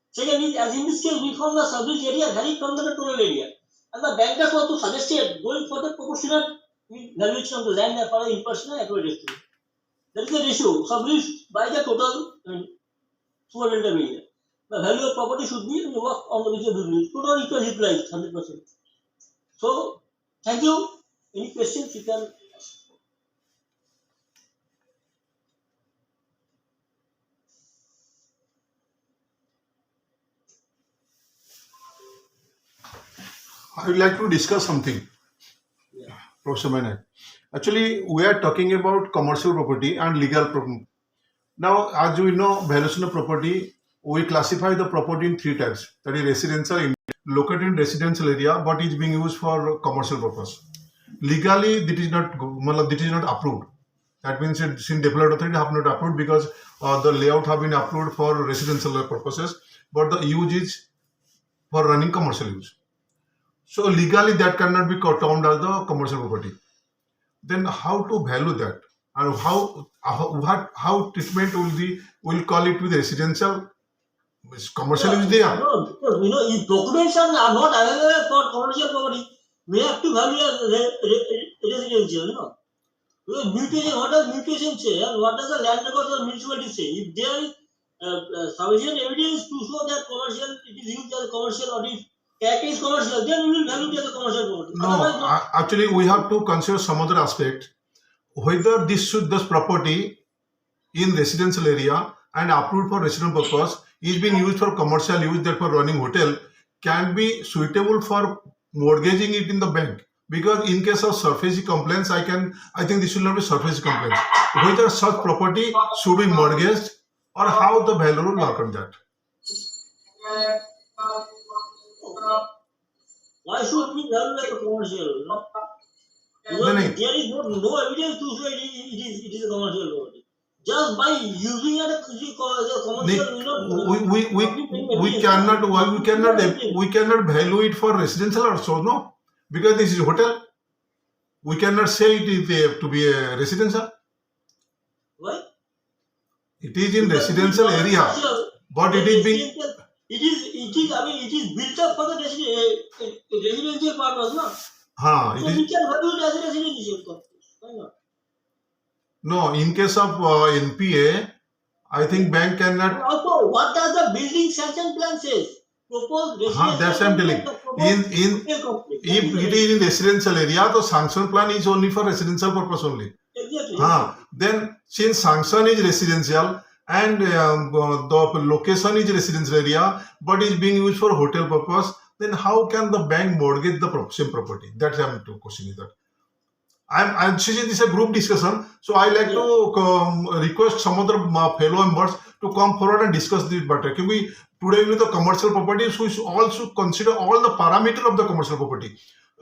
Second is, as in this case, we found the subleased area varied from the total area, and the bankers also suggested going for the proportionate valuation of the land for the impersonal accurate estimate. That is the ratio subleased by the total 200 area. The value of property should be worked on the basis of total equal utilized 100%. So, thank you. Any questions you can ask. I would like to discuss something, Professor Maynard. Actually, we are talking about commercial property and legal property. Now, as we know, valuation of property, we classify the property in three types. That is residential, located in residential area, but is being used for commercial purpose. Legally, it is not approved. That means it's in development authority have not approved because the layout have been approved for residential purposes, but the use is for running commercial use. So legally that cannot be termed as the commercial property. Then how to value that, and how treatment will call it with residential, commercial use there. No, because if documents are not available for commercial property, we have to value as residential. Because mutation, what does mutation say, and what does the land records or municipality say? If there is sufficient evidence to show that commercial, it is used as a commercial, or if CAC is commercial, then we will value it as a commercial property. No, actually we have to consider some other aspect. Whether this property in residential area and approved for residential purpose is being used for commercial use, therefore running hotel, can be suitable for mortgaging it in the bank. Because in case of SARFAESI complaints, I think this will not be SARFAESI complaints. Whether such property should be mortgaged or how the valuer will work on that. Why should we value like a commercial? Because there is no evidence to say it is a commercial property. Just by using it as a commercial, we cannot value it for residential also, no? Because this is a hotel. We cannot say it is to be a residential. Why? It is in residential area, but it is being. It is built up for the residential purpose, no? So we can value it as a residential purpose. Why not? No, in case of NPA, I think bank cannot. Also, what does the building sanction plan says? Proposed residential. That's what I'm telling. If it is in residential area, the sanction plan is only for residential purpose only. Exactly. Then since sanction is residential and the location is residential area, but is being used for hotel purpose, then how can the bank mortgage the same property? That's I'm questioning that. I'm saying this is a group discussion, so I like to request some other fellow members to come forward and discuss this matter. Today with the commercial property, so we should also consider all the parameters of the commercial property.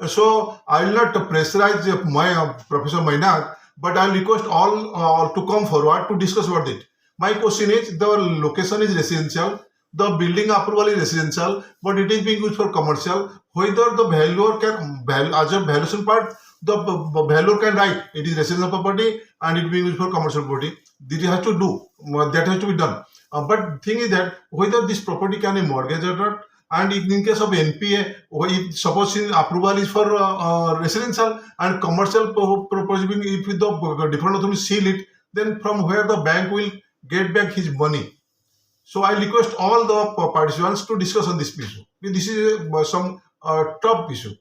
So I will not pressurize my Professor Maynard, but I will request all to come forward to discuss about it. My question is, the location is residential, the building approval is residential, but it is being used for commercial. Whether the valuer can, as a valuation part, the valuer can write it is residential property and it being used for commercial property. That has to be done. But thing is that whether this property can be mortgaged or not, and if in case of NPA, or if suppose in approval is for residential and commercial proposing, if the different authority seal it, then from where the bank will get back his money. So I request all the participants to discuss on this issue. This is some top issue,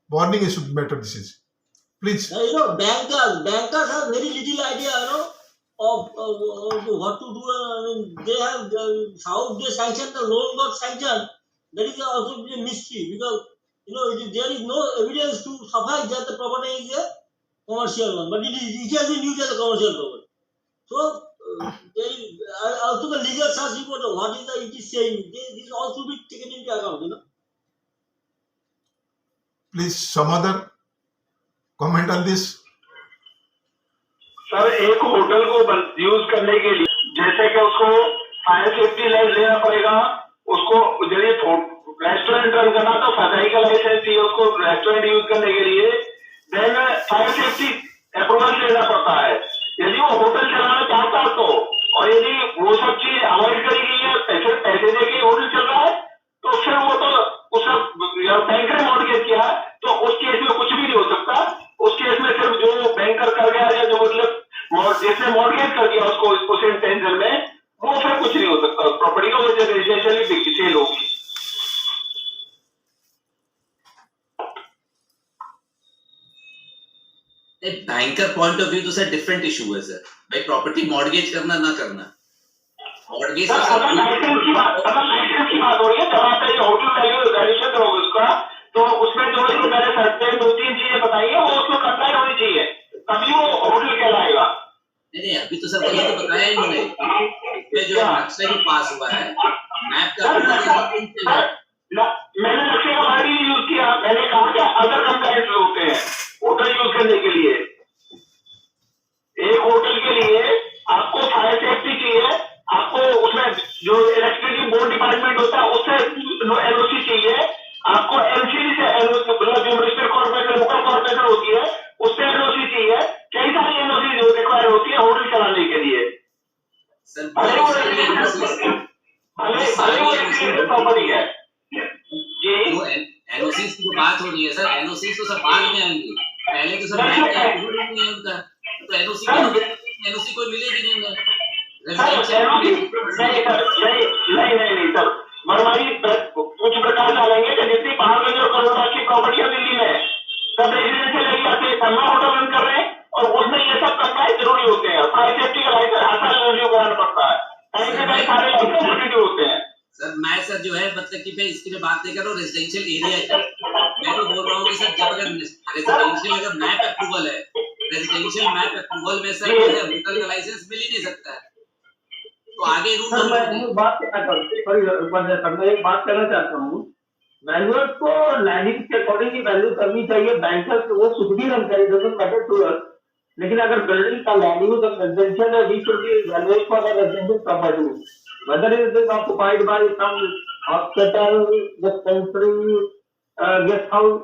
warning issue matter. This is, please. You know, bankers have very little idea, you know, of what to do. I mean, they have how they sanction the loan got sanctioned. That is also a mystery, because you know there is no evidence to suffice that the property is a commercial one, but it has been used as a commercial property. So there is also the legal search report of what is the it is saying. This also be taken into account, you know. Please, some other comment on this. Sir एक hotel को use करने के लिए जैसे कि उसको fire safety licence लेना पड़ेगा, उसको यदि रेस्टोरेंट रन करना तो सफाई का लाइसेंस चाहिए उसको रेस्टोरेंट यूज करने के लिए, देन फायर सेफ्टी अप्रूवल लेना पड़ता है यदि वो होटल चलाना चाहता तो। और यदि वो सब चीज अवॉइड करी गई है, पैसे देके होटल चल रहा है, तो फिर वो तो उसका बैंक ने मॉर्गेज किया तो उस केस में कुछ भी नहीं हो सकता। उस केस में सिर्फ जो बैंकर कर गया या जो मतलब जिसने मॉर्गेज कर दिया उसको उस इंटेंशन में, वो फिर कुछ नहीं हो सकता प्रॉपर्टी का, वो रेजिडेंशियली सेल होगी। बैंकर पॉइंट ऑफ व्यू तो सर डिफरेंट इशू है सर। भाई प्रॉपर्टी मॉर्गेज करना ना करना, मॉर्गेज अगर लाइसेंस की बात हो रही है, जब आप होटल वैल्यू वैल्यूएशन करोगे उसका, तो उसमें जो मैंने सर्टेन 2-3 चीजें बताई है वो उसको कंप्लाई होनी चाहिए, तभी वो होटल कहलाएगा। नहीं अभी तो सर वही तो बताया इन्होंने, इसमें जो नक्शा ही पास हुआ है मैप का, मैंने नक्शे का वर्ड ही यूज किया, मैंने कहा कि अदर कंप्लाइंस होते हैं होटल यूज करने के लिए। एक होटल के लिए आपको फायर सेफ्टी चाहिए, आपको उसमें जो इलेक्ट्रिसिटी बोर्ड डिपार्टमेंट होता है उससे एनओसी चाहिए, आपको एमसीडी से एनओसी मतलब जो म्युनिसिपल कॉर्पोरेशन लोकल कॉर्पोरेशन होती है उससे एनओसी चाहिए, कई सारी एनओसी जो रिक्वायर होती है होटल चलाने के लिए। प्रॉपर्टी है जी। एनओसी की जो बात हो रही है सर, एनओसी तो सब बाद में आएंगे, पहले तो सब बैंक का अप्रूवल नहीं है उनका, तो एनओसी कोई मिलेगी नहीं उन्हें। नहीं सर, मरमारी कुछ प्रकार डालेंगे कि जितनी 5 करोड़ की प्रॉपर्टियां दिल्ली में सब रेजिडेंशियल एरिया से पन्ना होटल रन कर रहे हैं, और उसमें ये सब कंप्लाई जरूरी होते हैं। फायर सेफ्टी का लाइसेंस हर साल रिन्यू कराना पड़ता है, टाइम से टाइम सारे लाइसेंस रिन्यू होते हैं। सर मैं सर जो है मतलब कि मैं इसकी मैं बात नहीं कर रहा हूँ रेजिडेंशियल एरिया की, मैं तो बोल रहा हूँ कि सर जब अगर रेजिडेंशियल अगर मैप अप्रूवल है, रेजिडेंशियल मैप अप्रूवल में सर होटल का लाइसेंस मिल ही नहीं सकता है, तो आगे रूल सर मैं एक बात कहना चाहता हूँ, वैल्यूअर्स को लैंडिंग के अकॉर्डिंग ही वैल्यू करनी चाहिए। बैंकर्स वो कुछ भी रन करे, डजंट मैटर टू अस, लेकिन अगर बिल्डिंग का लैंडिंग रेजिडेंशियल है, we should be valuate for the residential property, whether it is occupied by some hospital, dispensary, guest house,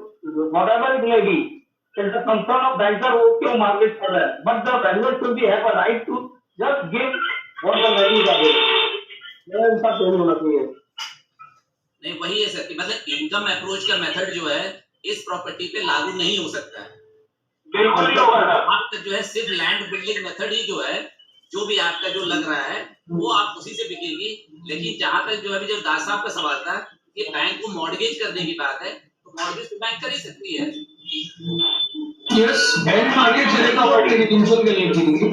whatever it may be, it's the concern of banker वो क्यों market कर रहा है, but the valuer should be have a right to just give what the value is available. मेरा इनका change होना चाहिए। नहीं वही है सर कि मतलब इनकम अप्रोच का मेथड जो है इस प्रॉपर्टी पे लागू नहीं हो सकता है, बिल्कुल नहीं होगा। आपका जो है सिर्फ लैंड बिल्डिंग मेथड ही जो है, जो भी आपका जो लग रहा है वो आप उसी से बिकेगी। लेकिन जहां तक जो अभी जो दास साहब का सवाल था कि बैंक को मॉर्गेज करने की बात है, तो मॉर्गेज तो बैंक कर ही सकती है। यस, बैंक मॉर्गेज करेगा और रेजिडेंशियल के लिए ठीक है।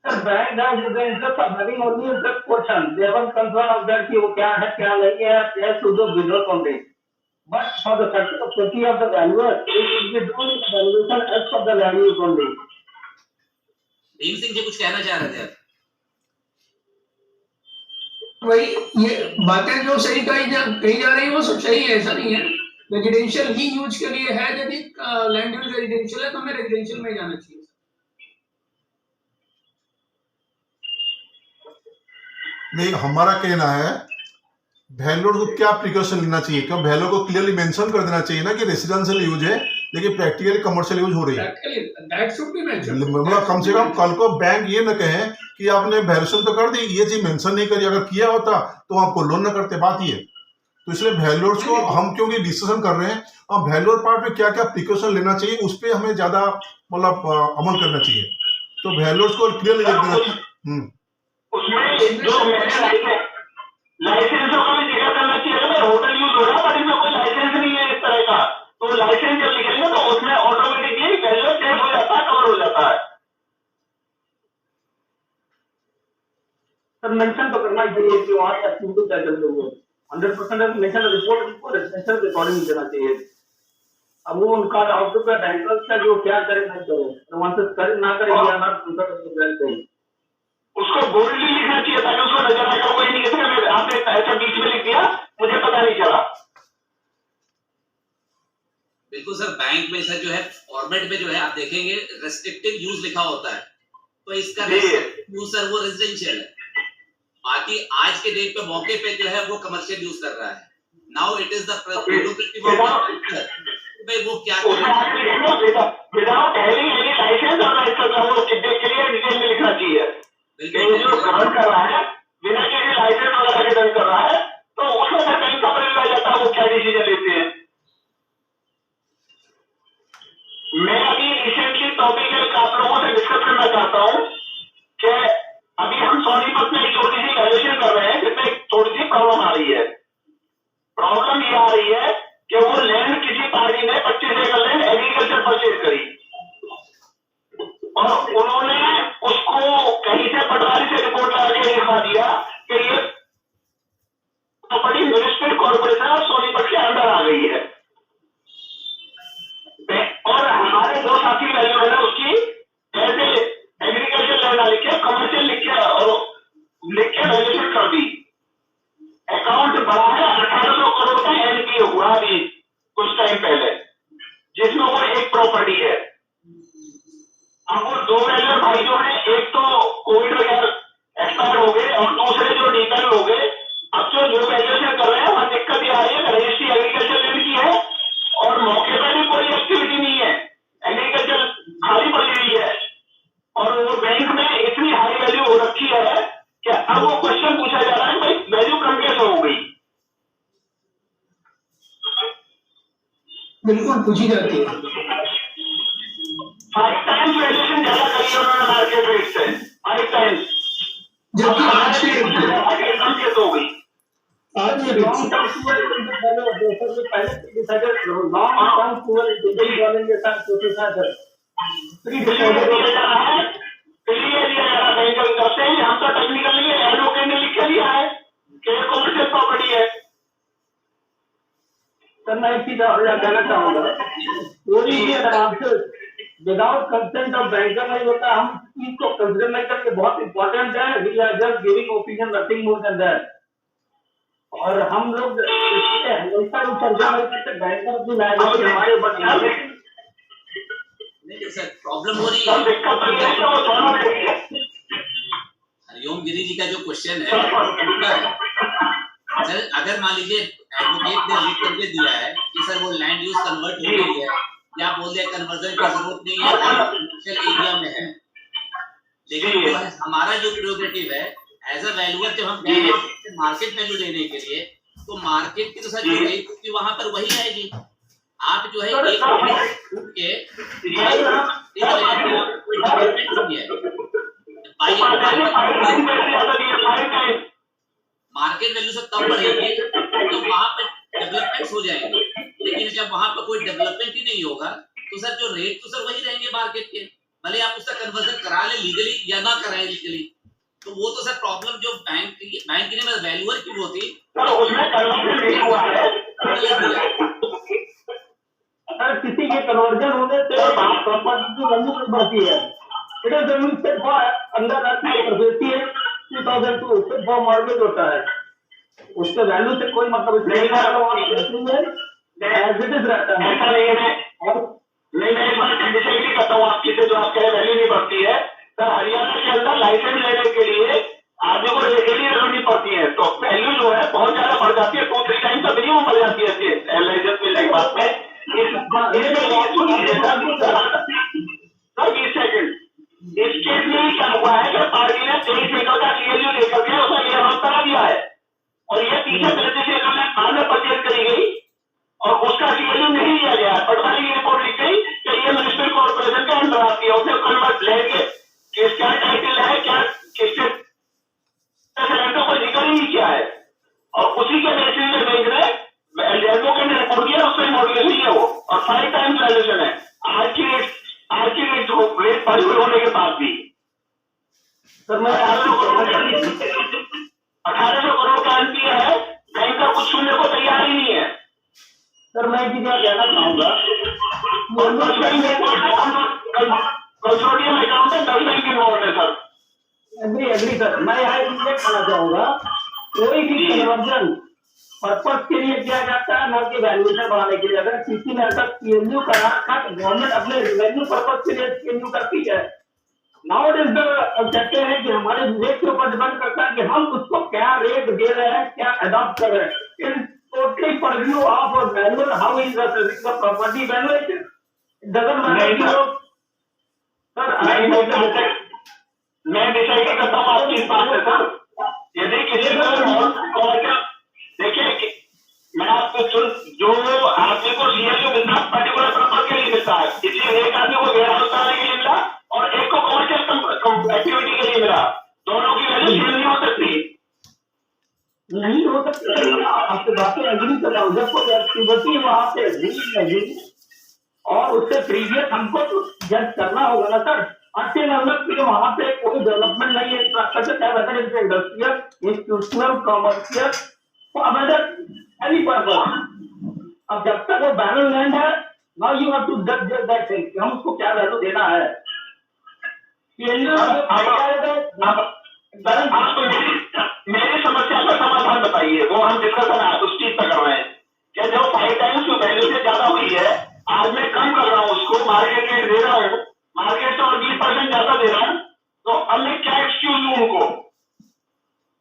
Sir bank has the interest of having only interest portion. They haven't concern of that कि वो क्या है क्या नहीं है, they should do business on it. But for the satisfaction of the valuer, it should be done valuation as per the values only. Bhim Singh ji कुछ कहना चाह रहे थे आप? वही ये बातें जो सही कही जा रही है वो सब सही है, ऐसा नहीं है। रेजिडेंशियल ही यूज के लिए है, यदि लैंड यूज रेजिडेंशियल है तो हमें रेजिडेंशियल में जाना चाहिए। नहीं, हमारा कहना है वैल्यूअर को क्या प्रिकॉशन लेना चाहिए, क्या वैल्यूअर को क्लियरली मेंशन कर देना चाहिए ना कि रेसिडेंशियल यूज है लेकिन प्रैक्टिकली कमर्शियल यूज हो रही है। That should be mention. मतलब कम से कम कल को बैंक ये न कहे कि आपने वैल्यूएशन तो कर दी, ये चीज मेंशन नहीं करी, अगर किया होता तो आपको लोन न करते, बात ये। तो इसलिए वैल्यूअर्स को हम क्योंकि डिस्कशन कर रहे हैं, और वैल्यूअर पार्ट में क्या क्या प्रिकॉशन लेना चाहिए उस पर हमें ज्यादा मतलब अमल करना चाहिए। तो वैल्यूअर्स को क्लियर देना। उसमें जो लाइसेंसों का भी जिक्र करना चाहिए। अगर होटल यूज हो रहा है बट इसमें कोई लाइसेंस नहीं है इस तरह का, तो लाइसेंस जब लिखेंगे तो उसमें ऑटोमेटिकली वैल्यू चेक हो जाता है, कवर हो जाता है। सर मेंशन तो करना चाहिए कि वहाँ का एक्टिविटी क्या चल रही है। 100% मेंशन रिपोर्ट को रेजिडेंशियल के अकॉर्डिंग देना चाहिए। अब वो उनका आउटलुक है बैंकर्स का, जो क्या करे नहीं करे, एडवांसेस करे ना करे या ना उनका तो उसको बोल्डली लिखना चाहिए ताकि उसको नजर आएगा। कोई नहीं कहता आपने ऐसा बीच में लिख दिया, मुझे पता नहीं चला। बिल्कुल सर, बैंक में सर जो है फॉर्मेट में जो है आप देखेंगे रेस्ट्रिक्टिव यूज लिखा होता है, तो इसका यूज सर वो रेजिडेंशियल है। बाकी आज के डेट पे मौके पे जो है वो कमर्शियल यूज कर रहा है। Now it is the prerogative of the banker, भाई वो क्या डिटेल में लिखना चाहिए। जो गवर्न कर रहा है बिना किसी लाइसेंस वगैरह के रन कर रहा है, तो उसमें से कहीं का पता लग जाता है वो क्या डिसीजन लेते हैं। मैं अभी रिसेंटली टॉपिक आप लोगों से डिस्कस करना चाहता हूँ कि अभी हम सोनीपत में एक छोटी सी वैल्यूएशन कर रहे हैं जिसमें एक थोड़ी सी प्रॉब्लम आ रही है। प्रॉब्लम ये आ रही है कि वो लैंड किसी पार्टी ने 25 एकड़ लैंड एग्रीकल्चर परचेज करी और उन्होंने उसको कहीं से पटवारी से रिपोर्ट लगा के लिखवा दिया कि ये प्रॉपर्टी म्युनिसिपल कॉर्पोरेशन और सोनीपत के अंदर आ गई है। और हमारे दो साथी वैल्यू है उसकी ऐसे एग्रीकल्चर लैंड लिख के कमर्शियल लिख के वैल्यूएशन कर दी। अकाउंट बड़ा है, 1800 करोड़ का एनपीए हुआ अभी कुछ टाइम पहले, जिसमें वो एक प्रॉपर्टी है। अब वो दो वैल्यूअर भाई जो है, एक तो कोविड वगैरह एक्सपायर हो गए और दूसरे जो डीपीएल हो गए। अब जो वैल्यूएशन कर रहे हैं वहां दिक्कत ये आ रही है, रजिस्ट्री एग्रीकल्चर लैंड की है और मौके पर भी कोई एक्टिविटी नहीं है, एग्रीकल्चर खाली पड़ी हुई है और वो बैंक में इतनी हाई वैल्यू हो रखी है कि अब वो क्वेश्चन पूछा जा रहा है भाई वैल्यू कम कैसे हो गई। बिल्कुल पूछी जाती है। 5 टाइम्स वैल्यूएशन ज्यादा करी है उन्होंने मार्केट रेट से, 5 टाइम्स, जबकि आज के कम कैसे हो गई। आज ये लॉन्ग टर्म टूअर पहले डिसाइडेड लॉन्ग टर्म टूअर वाले के साथ सोचे था सर प्री डिसाइडेड दिया जा रहा है, इसलिए दिया जा रहा है बैंक की तरफ से। हम तो टेक्निकली एडवोकेट ने लिख के दिया है कि कमर्शियल प्रॉपर्टी है। सर मैं एक चीज और कहना चाहूंगा, कोई भी advances without consent of banker नहीं होता। हम इसको कंसिडर नहीं करके बहुत इंपॉर्टेंट है, we are just giving opinion, nothing more than that. और हम लोग इससे हमेशा चर्चा नहीं करते बैंकर की लायबिलिटी हमारे बच्चे नहीं सर, प्रॉब्लम हो रही है। हरिओम गिरी जी का जो क्वेश्चन है सर, अगर मान लीजिए एडवोकेट ने लिख करके दिया है कि सर वो लैंड यूज कन्वर्ट हो गई है या बोल दिया कन्वर्जन की जरूरत नहीं है, कमर्शियल एरिया में है, लेकिन जो है हमारा जो प्रेरोगेटिव है एज अ वैल्यूअर, जब हम कहेंगे मार्केट वैल्यू लेने के लिए, तो मार्केट की तो सर जो रेट होगी वहां पर वही आएगी। आप जो है एक के कोई डेवलपमेंट नहीं है, मार्केट वैल्यू से तब बढ़ेगी तो वहां पे डेवलपमेंट हो जाएंगे। लेकिन जब वहां पर कोई डेवलपमेंट ही नहीं होगा तो सर जो रेट तो सर वही रहेंगे मार्केट के, भले आप उसका कन्वर्जन करा ले लीगली या ना कराएं लीगली। तो वो तो सर प्रॉब्लम जो बैंक की नहीं वैल्यूअर की वो थी, उसमें कन्वर्जन नहीं हुआ है। अगर किसी के कन्वर्जन होने से प्रॉपर्टी की वैल्यू बढ़ती है। It is the set for under act 2002 set for mortgage होता है, उसके वैल्यू से कोई मतलब नहीं है, एज इट इज रहता है। ऐसा नहीं है और नहीं, मैं इस बात डिसाइड करता हूँ आपकी से, जो आप कह रहे वैल्यू नहीं बढ़ती है। सर हरियाणा के अंदर लाइसेंस लेने के लिए आदमी को रेगुलर रखनी पड़ती है, तो वैल्यू जो है बहुत ज्यादा बढ़ जाती है, 2-3 टाइम तक मिनिमम बढ़ जाती है लाइसेंस मिलने के बाद में। सेकंड इस केस में क्या हुआ है कि पार्टी ने 23 एकड़ का CLU लेकर के उसका लेआउट करा दिया है और ये पीछे 35 एकड़ में बाद में परचेज करी गई और उसका CLU नहीं लिया गया। पटवारी की रिपोर्ट लिख गई कि ये म्युनिसिपल कॉर्पोरेशन के अंदर आती है, उसे कन्वर्ट लेंगे क्या टाइटल है, क्या किससे का कोई जिक्र ही नहीं किया है और उसी के बेसिस में बेच रहे एडवोकेट ने रिपोर्ट किया, उसमें मॉड्यूलेशन है वो और 5 टाइम्स वैल्यूएशन है आज की रेट पॉसिबल होने के बाद भी। सर मैं 1800 करोड़ का एनपीए है, बैंक का कुछ सुनने को तैयार ही नहीं है। सर मैं एक चीज कहना चाहूंगा, कंसोर्टियम अकाउंट है 10 बैंक इन्वॉल्व है सर। एग्री सर, मैं यहाँ एक चीज कहना चाहूंगा, कोई भी कन्वर्जन पर्पज के लिए किया जाता है न कि वैल्यूएशन बढ़ाने के लिए। अगर किसी ने ऐसा CLU करा था तो गवर्नमेंट अपने रेवेन्यू पर्पज के लिए CLU करती है। नाउ इट इज कहते हैं कि हमारे रेट के ऊपर डिपेंड करता है कि हम उसको क्या रेट दे रहे हैं, क्या अडॉप्ट कर रहे हैं। In totally purview of valuation, how is the property valuation doesn't matter. Sir मैं डिसाइड करता हूँ आपकी इस बात से सर, यदि किसी को देखिए मैं आपको जो आदमी को CLU मिलता है पर्टिकुलर पर्पज के लिए मिलता है, इसलिए एक आदमी को वेयर हाउस कराने के लिए मिला और एक को कमर्शियल एक्टिविटी के लिए मिला, दोनों की वैल्यू सेम नहीं हो सकती। नहीं हो सकती, आपकी बातें एग्री कर रहा हूँ। जब कोई एक्टिविटी वहां पे नहीं और उससे प्रीवियस हमको तो जज करना होगा ना सर। अच्छे मतलब कि वहां पे कोई डेवलपमेंट नहीं है इंफ्रास्ट्रक्चर, चाहे whether is industrial, institutional, commercial, any purpose. अब जब तक वो बैरन लैंड है, नाउ यू हैव टू जज दैट थिंग कि हम उसको क्या वैल्यू देना है। मेरी समस्या का समाधान बताइए, वो हम डिस्कशन उस चीज पर कर रहे हैं कि जो 5 टाइम्स वैल्यू से ज्यादा हुई है, आज मैं कम कर रहा हूँ उसको, मार्केट रेट दे रहा हूँ, मार्केट से और 20% ज्यादा दे रहा हूँ, तो अब मैं क्या एक्सक्यूज दूं उनको।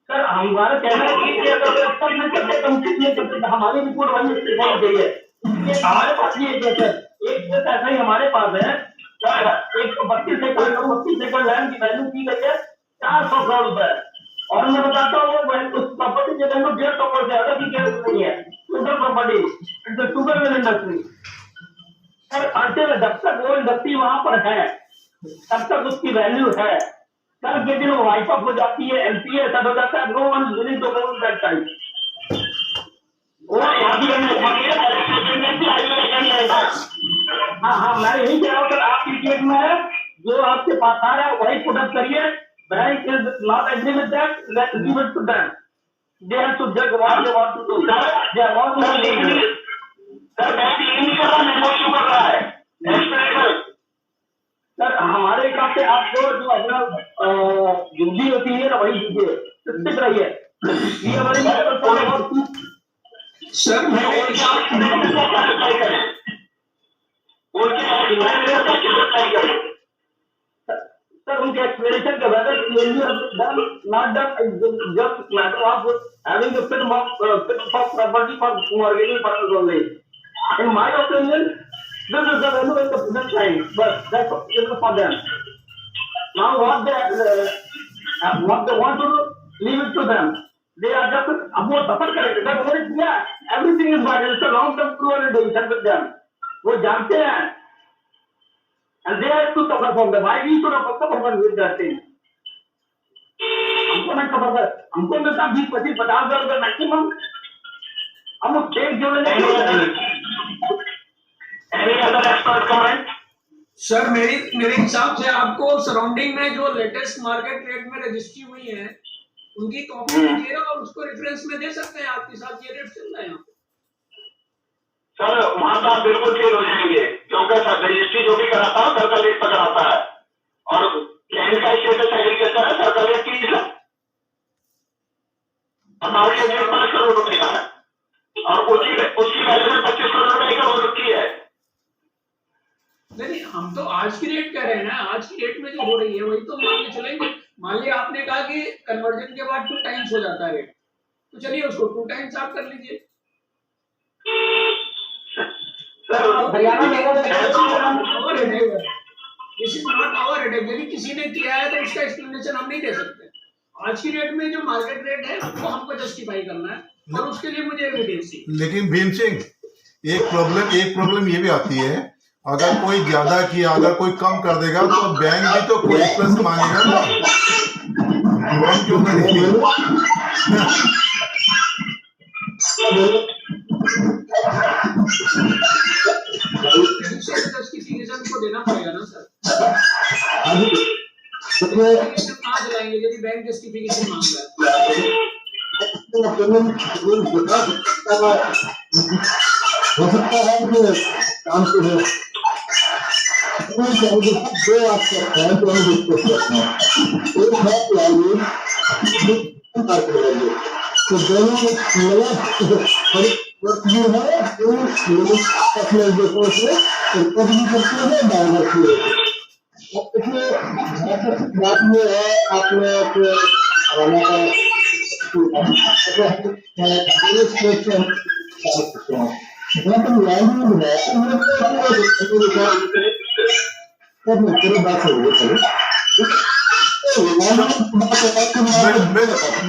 सर हमारा कहना है कि अगर सब में करते कम कितने करते, हमारी रिपोर्ट वही होनी चाहिए। हमारे पास ये है सर, एक ऐसा ही हमारे पास है 132 एकड़ लैंड की वैल्यू की गई है 400 करोड़ रुपए और मैं बताता हूँ उस प्रॉपर्टी की वैल्यू 150 करोड़ से ज्यादा की जरूरत नहीं है। Sugar property, it's sugar mill industry. Sir अंतिम जब तक वो इंडस्ट्री वहां पर है तब तक उसकी वैल्यू है। सर के दिन वो वाइप अप हो जाती है, NPA सब हो जाता है, no one willing to go that time. हाँ मैं यही कह रहा हूँ सर, आपकी केस में है जो आपके पास आ रहा है वही पुट अप करिए। Bank is not agree with that, let's give it to them, they have to जज what they want to do. They want to legally, sir bank legally कर रहा है, मेमो इशू कर रहा है। सर हमारे हिसाब से आपको जो अपना ड्यूटी होती है ना वही दीजिए, स्थित रहिए। ये हमारी सर मैं सर उनके एक्सप्लेनेशन के बाद not done just matter of having the fit for property for mortgaging purpose only. In my opinion this is the value at the present time, but that's for them. Now what they want to do, leave it to them. They are just अब वो सफर करेंगे, जब उन्होंने किया everything is fine, it's a long term cruel decision with them. वो जानते हैं and they have to suffer from them. Why we should have suffer from that thing? हमको नहीं सफर कर, हमको मिलता 20-25-50 रुपए मैक्सिमम। हम उस खेत जो सर मेरे हिसाब से आपको सराउंडिंग में जो लेटेस्ट मार्केट रेट में रजिस्ट्री हुई है उनकी कॉपी दीजिए और उसको रेफरेंस में दे सकते हैं। आपके साथ ये रेट चल रहा है सर, वहां तो आप बिल्कुल फेल हो जाएंगे क्योंकि सर रजिस्ट्री जो भी कराता है सर्कल रेट पर कराता है और लैंड का स्टेटस एग्रीकल्चर है, सर्कल रेट 30 है और मार्केट रेट 5 करोड़ रुपए का है और उसकी वैल्यू में 25 करोड़ रुपए का हो रखी है। नहीं हम तो आज की रेट कह रहे हैं ना, आज की रेट में जो हो रही है वही तो मान के चलेंगे। मान लिया आपने कहा कि कन्वर्जन के बाद 2 टाइम्स हो जाता है रेट, तो चलिए उसको 2 टाइम्स आप कर लीजिए। हरियाणा में our headache है। This is not our headache। यदि किसी ने किया है तो उसका एक्सप्लेनेशन हम नहीं दे सकते। आज की डेट में जो मार्केट रेट है वो हमको जस्टिफाई करना है और उसके लिए मुझे एविडेंस चाहिए। लेकिन भीम सिंह, एक प्रॉब्लम ये भी आती है, अगर कोई ज्यादा किया, अगर कोई कम कर देगा तो बैंक भी तो कोई प्लस मांगेगा ना, बैंक क्यों करेगी? जस्टिफिकेशन को देना पड़ेगा ना सर। कहाँ से लाएंगे यदि बैंक जस्टिफिकेशन मांग रहा है? हो सकता है कि काम से दो आपके हैं तो हम डिस्कस करते हैं। एक है प्लानिंग, तो दोनों मतलब ये है जो अपने देखो से भी करते हैं डायवर्स भी होते हैं। इसमें बात ये है आपने हवाला का मतलब लैंग्वेज है मेरे बात हो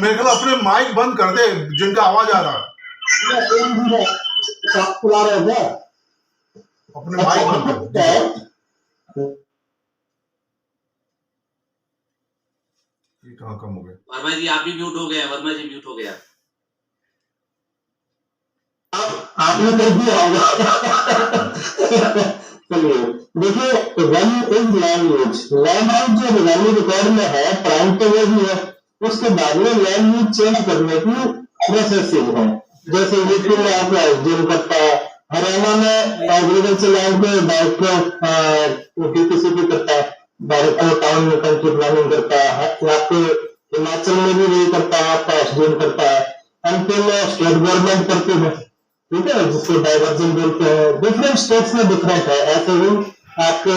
मेरे को अपने माइक बंद कर दे जिनका आवाज आ रहा है, अपने माइक बंद कर। ये कहाँ कम हो गया? वर्मा जी आप भी म्यूट हो गए। वर्मा जी म्यूट हो गया। आपने कर दिया होगा। चलिए देखिए, वन इज लैंग्वेज जो वैल्यू रिकॉर्ड में है प्राइम तो वो भी है, उसके बाद में लैंग्वेज चेंज करने की प्रोसेसिंग है। जैसे यूपी में आपका एसडीएम करता है, हरियाणा में एग्रीकल्चर लैंड पे डायरेक्टर डीपीसीपी करता है, डायरेक्टर टाउन में कंट्री प्लानिंग करता है, आपके हिमाचल में भी वही करता है, आपका एसडीएम करता है, एमपी में स्टेट गवर्नमेंट करती है, ठीक है, जिसको डाइवर्जन बोलते हैं। डिफरेंट स्टेट्स में डिफरेंट है। ऐसे ही आपके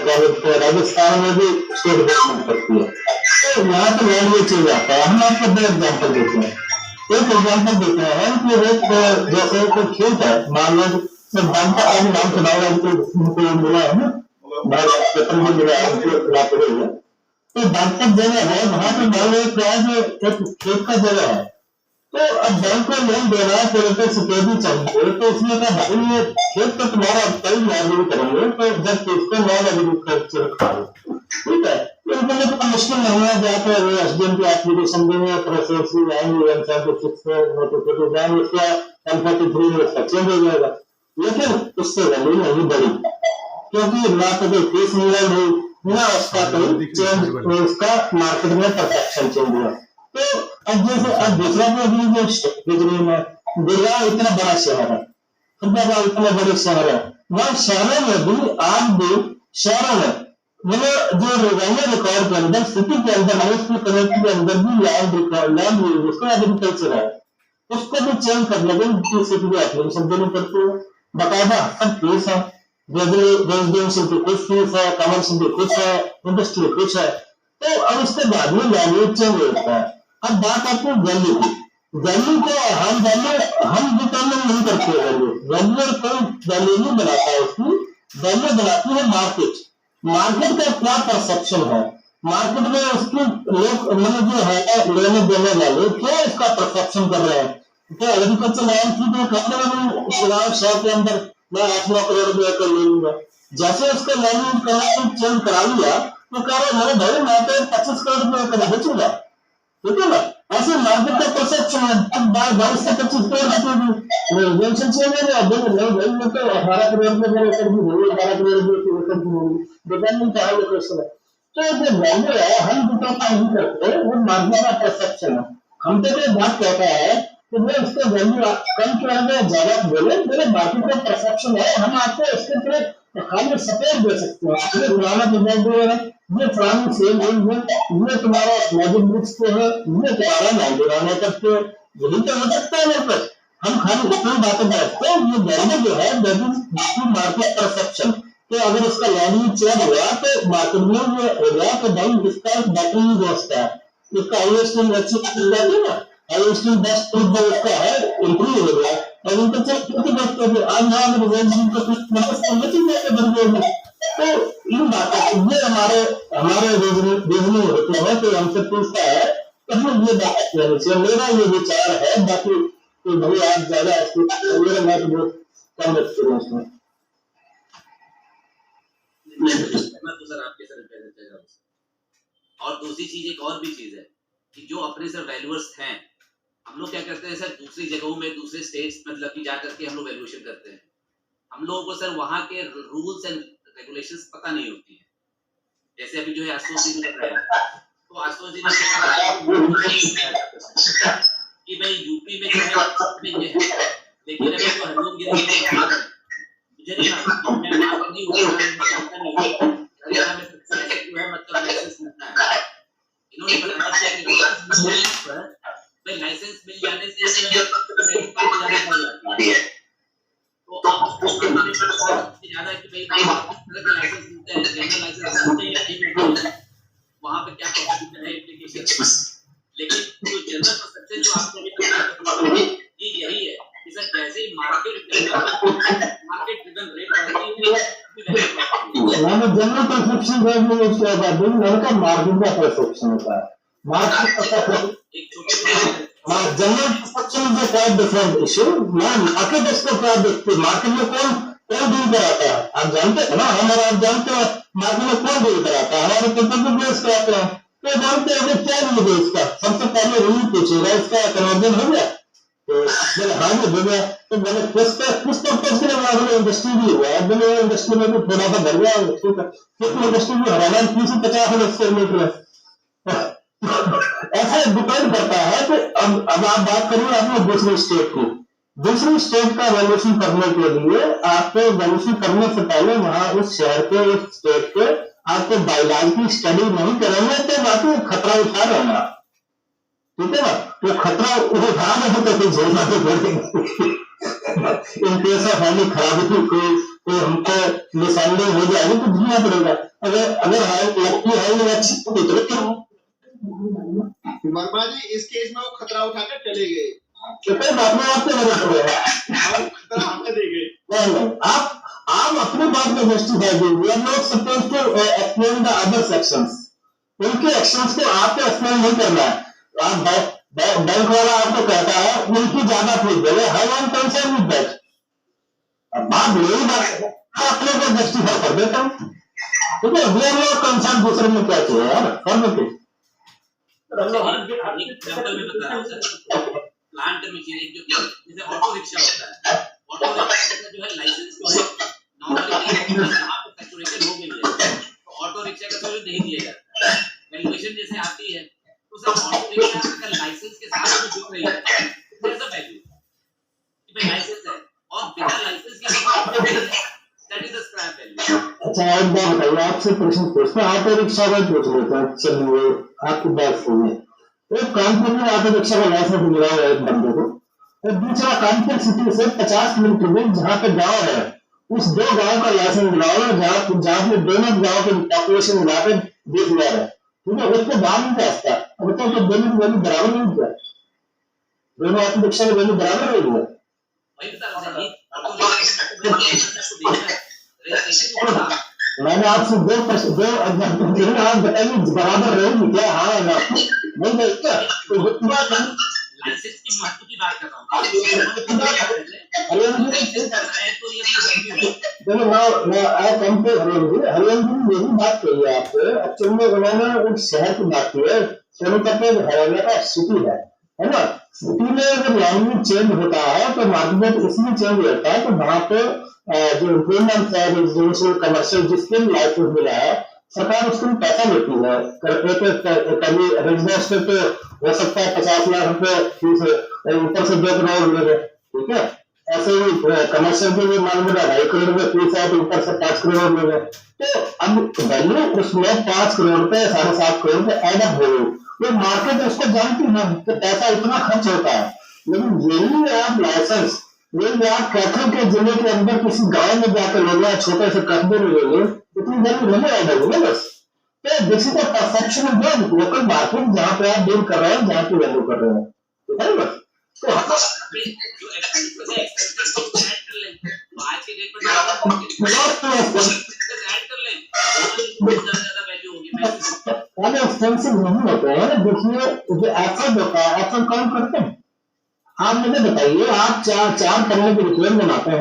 क्या बोलते हैं राजस्थान में भी स्टेट गवर्नमेंट करती है। तो यहाँ पे लैंग्वेज चेंज आता है। हम आपको दो एग्जाम्पल देते हैं। एक एग्जाम्पल देते हैं कि एक जैसे कोई खेत है, मान लो जानता है, नाम सुना हुआ उनको मिला है ना, पेपर में मिला है, तो दांतक जगह है, वहां पे मान लो एक खेत का जगह है, तो अब बैंक को लोन देना है, तो सिक्योरिटी चाहिए, तो उसने कहा भाई ये खेत तो तुम्हारा कई लॉगिंग करेंगे, तो जब इसको नॉन एग्रीकल्चर खाओ, ठीक है, तो इनके लिए तो मुश्किल नहीं है। जाकर वो एसडीएम की एप्लीकेशन देंगे, प्रोसेस आएंगे, नोटिफिकेशन जाएंगे, उसका M43 में उसका चेंज हो जाएगा। लेकिन उससे वैल्यू नहीं बढ़ी, क्योंकि ना तो कोई फीस मिला नहीं, ना उसका कोई चेंज, उसका मार्केट में परसेप्शन चेंज हुआ। तो अब जैसे अब दूसरा गुजरात में गुड़गांव इतना बड़ा शहर है, फरीदाबाद इतना बड़े शहर है, वहाँ शहरों में भी आज भी शहरों में मतलब जो रेवेन्यू रिकॉर्ड के अंदर सिटी के अंदर म्यूनिसिपल कमेटी के अंदर भी लैंड उसका एग्रीकल्चर है, उसको भी चेंज करने के लिए सिटी को एप्लीकेशन देनी पड़ती है। बकायदा सब फीस है, रेजिडेंशियल की कुछ फीस है, कमर्शियल की कुछ है, इंडस्ट्री कुछ है। तो अब उसके बाद में लैंग्वेज चेंज होता है। अब बात आती है वैल्यू की। वैल्यू को हम डिटरमिन नहीं करते, वैल्यू कोई वैल्यू नहीं बनाता है, उसकी वैल्यू बनाती है मार्केट। मार्केट का क्या परसेप्शन है, मार्केट में उसकी लोग मतलब जो है लेने देने वाले क्या इसका परसेप्शन कर रहे हैं। तो एग्रीकल्चर लैंड थी तो कहने शहर के अंदर मैं 8-9 करोड़ रुपया कर ले लूंगा, जैसे उसका लैंड चेंज करा लिया तो कह रहे मेरे भाई मैं तो 25 करोड़ रुपया कर बेचूंगा, ठीक है ना। ऐसे मार्केट का परसेप्शन है। अब 22 से 25 करोड़ रुपये चेंज है, नहीं भाई मैं तो 18 करोड़ रुपये मेरे ऊपर भी होगी, 12 करोड़ रुपये की ऊपर भी होगी, डिपेंडिंग क्या है क्वेश्चन है। तो जो वैल्यू है हम डिटरमाइन नहीं करते, वो मार्केट का परसेप्शन है। हम तो कोई बात कहता है कि मैं उसको वैल्यू कम किया में ज्यादा बोले, मेरे मार्केट का परसेप्शन है, हम आपको इसके ऊपर खाली सपोर्ट दे सकते हैं। ये पुराना डिजाइन है, ये पुरानी सेल है, ये तुम्हारा लॉजिक बुक्स पे है, ये तुम्हारा नाइजराना तक पे, यही तो हो सकता है मेरे पास। हम खाली इतनी बातें बैठते हैं, ये वैल्यू जो है दैट इज मार्केट परसेप्शन। तो अगर इसका लैंग्वेज चेंज हुआ तो मार्केट में ये हो गया तो भाई इसका बैटरी यूज होता है, इसका हाईएस्ट अच्छी मिल जाती है ना, हाईएस्ट बेस्ट जो उसका है इंप्रूव हो गया, एग्रीकल्चर आज यहाँ तो इन बातों ये हमारे रीजनिंग होते हैं तो हमसे पूछता है तो हम ये बात कहनी चाहिए। मेरा ये विचार है, बाकी तो भाई आप ज्यादा मेरा मैं तो बहुत कम एक्सपीरियंस में। मैं तो सर आपके सर कहना चाह रहा हूँ। और दूसरी चीज, एक और भी चीज है कि जो अपने सर वैल्यूअर्स हैं, हम लोग क्या करते हैं सर, दूसरी जगहों में दूसरे स्टेट्स मतलब कि जा करके हम लोग वैल्यूएशन करते हैं। हम लोगों को सर वहाँ के रूल्स एंड रेगुलेशंस पता नहीं होती है। जैसे अभी जो है आशुतोष जी ने बताया, तो आशुतोष जी ने कि भाई यूपी में जो है ये है, लेकिन अभी तो हरिओम गिरी मुझे नहीं मालूम, मैं वहाँ पर नहीं हुआ, हरियाणा में जो है मतलब लाइसेंस मिलता है। इन्होंने बताया कि लाइसेंस मिल जाने से तो आप ज्यादा कि भाई लाइसेंस मिलते हैं, जनरल लाइसेंस मिलते हैं, वहाँ पे क्या प्रोसीजर है एप्लीकेशन। लेकिन जो जनरल परसेप्शन जो आपने अभी चीज यही है कि सर जैसे ही मार्केट ड्रिवन रेट बढ़ती है, जनरल परसेप्शन का मार्जिन का परसेप्शन होता है। Market general perception is quite different issue. Market इसको क्या देखते, मार्केट में कौन डील कराता है आप जानते हैं ना, हमारा आप जानते हैं मार्केट में कौन डील कराता है, हमारे कंपनी बेस कराते हैं तो जानते हैं कि क्या नहीं है इसका। सबसे पहले रूल पूछेगा इसका कन्वर्जन हो गया, तो मैंने हाँ जी हो गया, तो मैंने कुछ तो इंडस्ट्री भी हुआ है, मैंने इंडस्ट्री में भी थोड़ा सा भर गया, ठीक है, क्योंकि इंडस्ट्री भी हरियाणा 350 स्क्वायर मीटर है। ऐसे डिपेंड करता है कि अब आप बात करिए आपने दूसरी स्टेट की, दूसरी स्टेट का वैल्यूएशन करने के लिए आपको वैल्यूएशन करने से पहले वहां उस शहर के उस स्टेट के आपको बाइलॉज की स्टडी नहीं करेंगे तो बाकी खतरा उठा रहे हैं आप, ठीक है ना। तो खतरा उठा रहे हो तो फिर झेलना तो पड़ेगा। इन केस ऑफ एनी खराबी कोई हमको मिसअंडरस्टैंडिंग हो जाएगी तो झेलना पड़ेगा। अगर लगती है ये अच्छी तो वर्मा जी इस केस में वो खतरा उठाकर चले गए, खतरा हमें दे गए। आप अपनी बात में जस्टिफाई कीजिए, we are not supposed to explain the other sections. उनके एक्शंस को आपको एक्सप्लेन नहीं करना है। आप बैंक वाला आपको कहता है उनकी ज्यादा fees they, high one concern with that. अब बात यही बात अपने को जस्टिफाई कर देता हूँ, ठीक है। वी आर नॉट कंसर्न दूसरे में क्या चाहिए यार, फर्म के प्लांट मशीनरी जो जैसे ऑटो रिक्शा होता है, ऑटो रिक्शा जो है लाइसेंस को है नॉर्मली यहाँ पे सैचुरेशन हो गई है तो ऑटो रिक्शा का तो नहीं दिया जाता है। वैल्यूएशन जैसे आती है तो सर ऑटो रिक्शा अगर लाइसेंस के साथ में जुड़ रही है तो ऐसा वैल्यू कि भाई लाइसेंस है और बिना लाइसेंस के that is the scrap value. अच्छा एक बात बताइए, आपसे प्रश्न पूछते हैं, ऑटो रिक्शा का पूछ लेते हैं। चलिए आपकी बात सुनिए, एक कानपुर में ऑटो रिक्शा का लाइसेंस मिला है एक बंदे को, और दूसरा कानपुर सिटी से 50 किलोमीटर में जहाँ पे गांव है उस दो गांव का लाइसेंस मिला है, जहाँ पे दोनों गांव के पॉपुलेशन मिला के 20,000 है, ठीक है। उसको दाम नहीं जाता। अब बताओ तो दोनों की वैल्यू बराबर नहीं हुआ, दोनों ऑटो रिक्शा की वैल्यू बराबर नहीं हुआ। मैंने आपसे दो एग्जाम्पल दिए, आप बताइए बराबर रहेगी क्या? हाँ ना नहीं देखता लाइसेंस की महत्व की बात कर रहा हूँ। हरियाणा में यही बात कही है आपसे। एक्चुअल में उन्होंने उस शहर की बात की है, सोनीपत में हरियाणा का सिटी है ना। सिटी में अगर लैंग्वेज चेंज होता है तो मार्केट इसलिए चेंज होता है तो वहाँ पे जो इम्प्रूवमेंट है, रेजिडेंशियल कमर्शियल जिसके लाइसेंस मिला है सरकार उसके लिए पैसा लेती है। कभी रेजिडेंशियल पे हो सकता है 50 लाख रुपए फीस, ऊपर से 2 करोड़ मिलेगा, ठीक है। ऐसे ही कमर्शियल के लिए मान लीजिए 2.5 करोड़ रुपए फीस है तो ऊपर से 5 करोड़ मिलेगा। तो अब वैल्यू उसमें 5 करोड़ रुपए 7.5 करोड़ रुपए एडअप हो गई, तो मार्केट उसको जानती है तो पैसा इतना खर्च होता है। लेकिन यही आप लाइसेंस यही आप कैथल के जिले के अंदर किसी गांव में जाकर ले गए, छोटे से कस्बे में ले गए, इतनी वैल्यू नहीं ऐड होगी ना बस। तो this is the perception of the local market जहाँ पे आप डील कर रहे हैं, जहाँ की वैल्यू कर रहे हैं, ठीक है बस। तो जो एक्सपेंसेस को ऐड कर लें, तो आज के डेट में ऐड कर लें, ज्यादा वैल्यू होगी। एक्सपेंसिव नहीं होते हैं। देखिए जो एफर्ट होता है, एफर्ट कौन करते हैं? आप मुझे बताइए, आप चार पन्ने की रिक्वेस्ट बनाते हैं,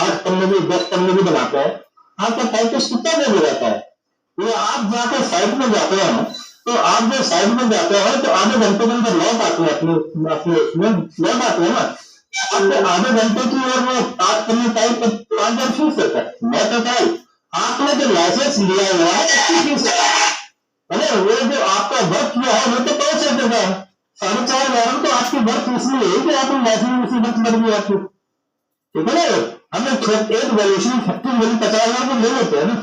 8 पन्ने की 10 पन्ने की बनाते हैं, आपका टाइम तो कितना देर हो जाता है? ये आप जाकर साइड में जाते हैं, तो आप जो साइड में जाते हैं तो आधे घंटे के अंदर लौट आते हैं, अपने लौट आते हैं ना, आपके आधे घंटे की और वो 8 पन्ने टाइम पर 5,000 फीस होता है। मैं तो आपने जो लाइसेंस लिया हुआ है उसकी फीस है, वो जो आपका वर्क किया है वो तो 5 रुपए का है। 4,500 तो आपकी वर्क इसलिए है कि आपने लाइसेंस उसी वर्क कर दिया आपको, ठीक है ना। हमें एक वैल्यूएशन फैक्ट्री मिली 50,000 को ले लेते हैं ना,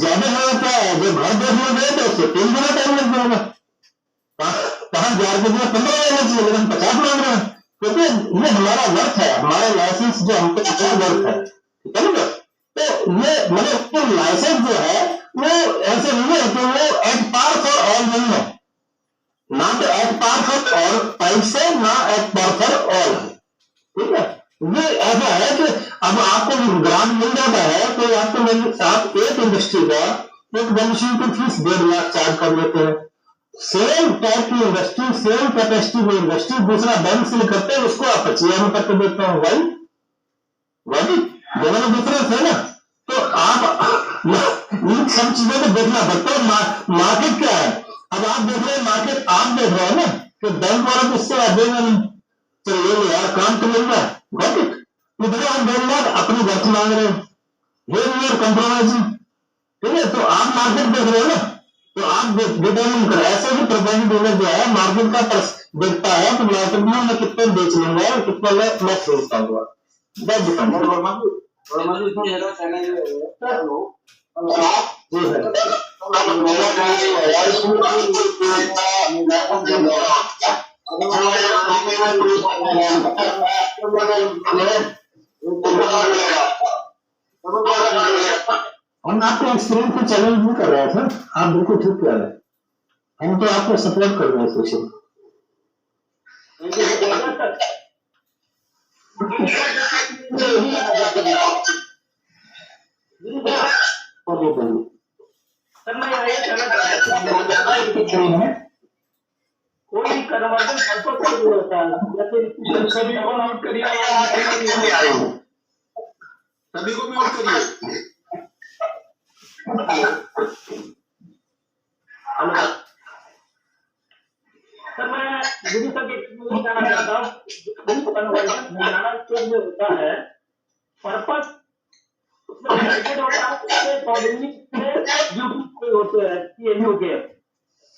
ज्यादा है क्या है, जो घर देखने गए तो उससे 3 गुना टाइम लग जाएगा। 5,000 के लिए 15 लेना चाहिए, लेकिन 50 मांग रहे हैं, क्योंकि ये हमारा वर्क है, हमारा लाइसेंस जो हमको वर्क है, ठीक है ना। तो ये मतलब लाइसेंस जो है वो ऐसे नहीं है कि वो एट पार फॉर ऑल नहीं है, ना तो at par for all type से, ना एट पार फॉर ऑल, ठीक है। ये ऐसा है कि अब आपको ग्रांट मिल जाता है तो आप एक इंडस्ट्री का एक वैल्यूएशन की फीस 1.5 लाख चार्ज कर लेते हैं। सेम टाइप की इंडस्ट्री, सेम कैपेसिटी की इंडस्ट्री दूसरा बैंक से करते हैं, उसको आप 25,000 में करके देते हैं। वाई दोनों में डिफरेंस है ना। तो आप इन सब चीजों को देखना पड़ता है। मार्केट क्या है, अब आप देख रहे हैं मार्केट, आप देख रहे हैं ना कि बैंक वाला तो इससे देगा नहीं, चलो यार काम तो मिल रहा है, गॉट इट। इधर हम 1.5 लाख अपनी वर्क मांग रहे हैं, ये कॉम्प्रोमाइजिंग, ठीक है। तो आप मार्केट देख रहे हो ना, तो आप डिटरमिन करें। ऐसे ही प्रॉपर्टी डीलर जो है मार्केट का देखता है, तो मार्केट में मैं कितने बेच लूंगा और कितने मैं खरीद पाऊंगा, दैट डिपेंड। हम आपके एक्सपीरियंस को चैलेंज नहीं कर रहे थे, आप बिल्कुल ठीक कह रहे हैं, हम तो आपको सपोर्ट कर रहे हैं इस विषय। सर मैं ये कहना चाहता हूँ, कोई कन्वर्जन परपस से होता है, जैसे सभी को नोट करिए, सभी को म्यूट करिए। सर मैं गुरु सर के कहना चाहता हूँ, कन्वर्जन हरियाणा में होता है पर्पस उसमें रिलेटेड होता है, पब्लिक से ड्यूटी होते हैं पीएमयू के।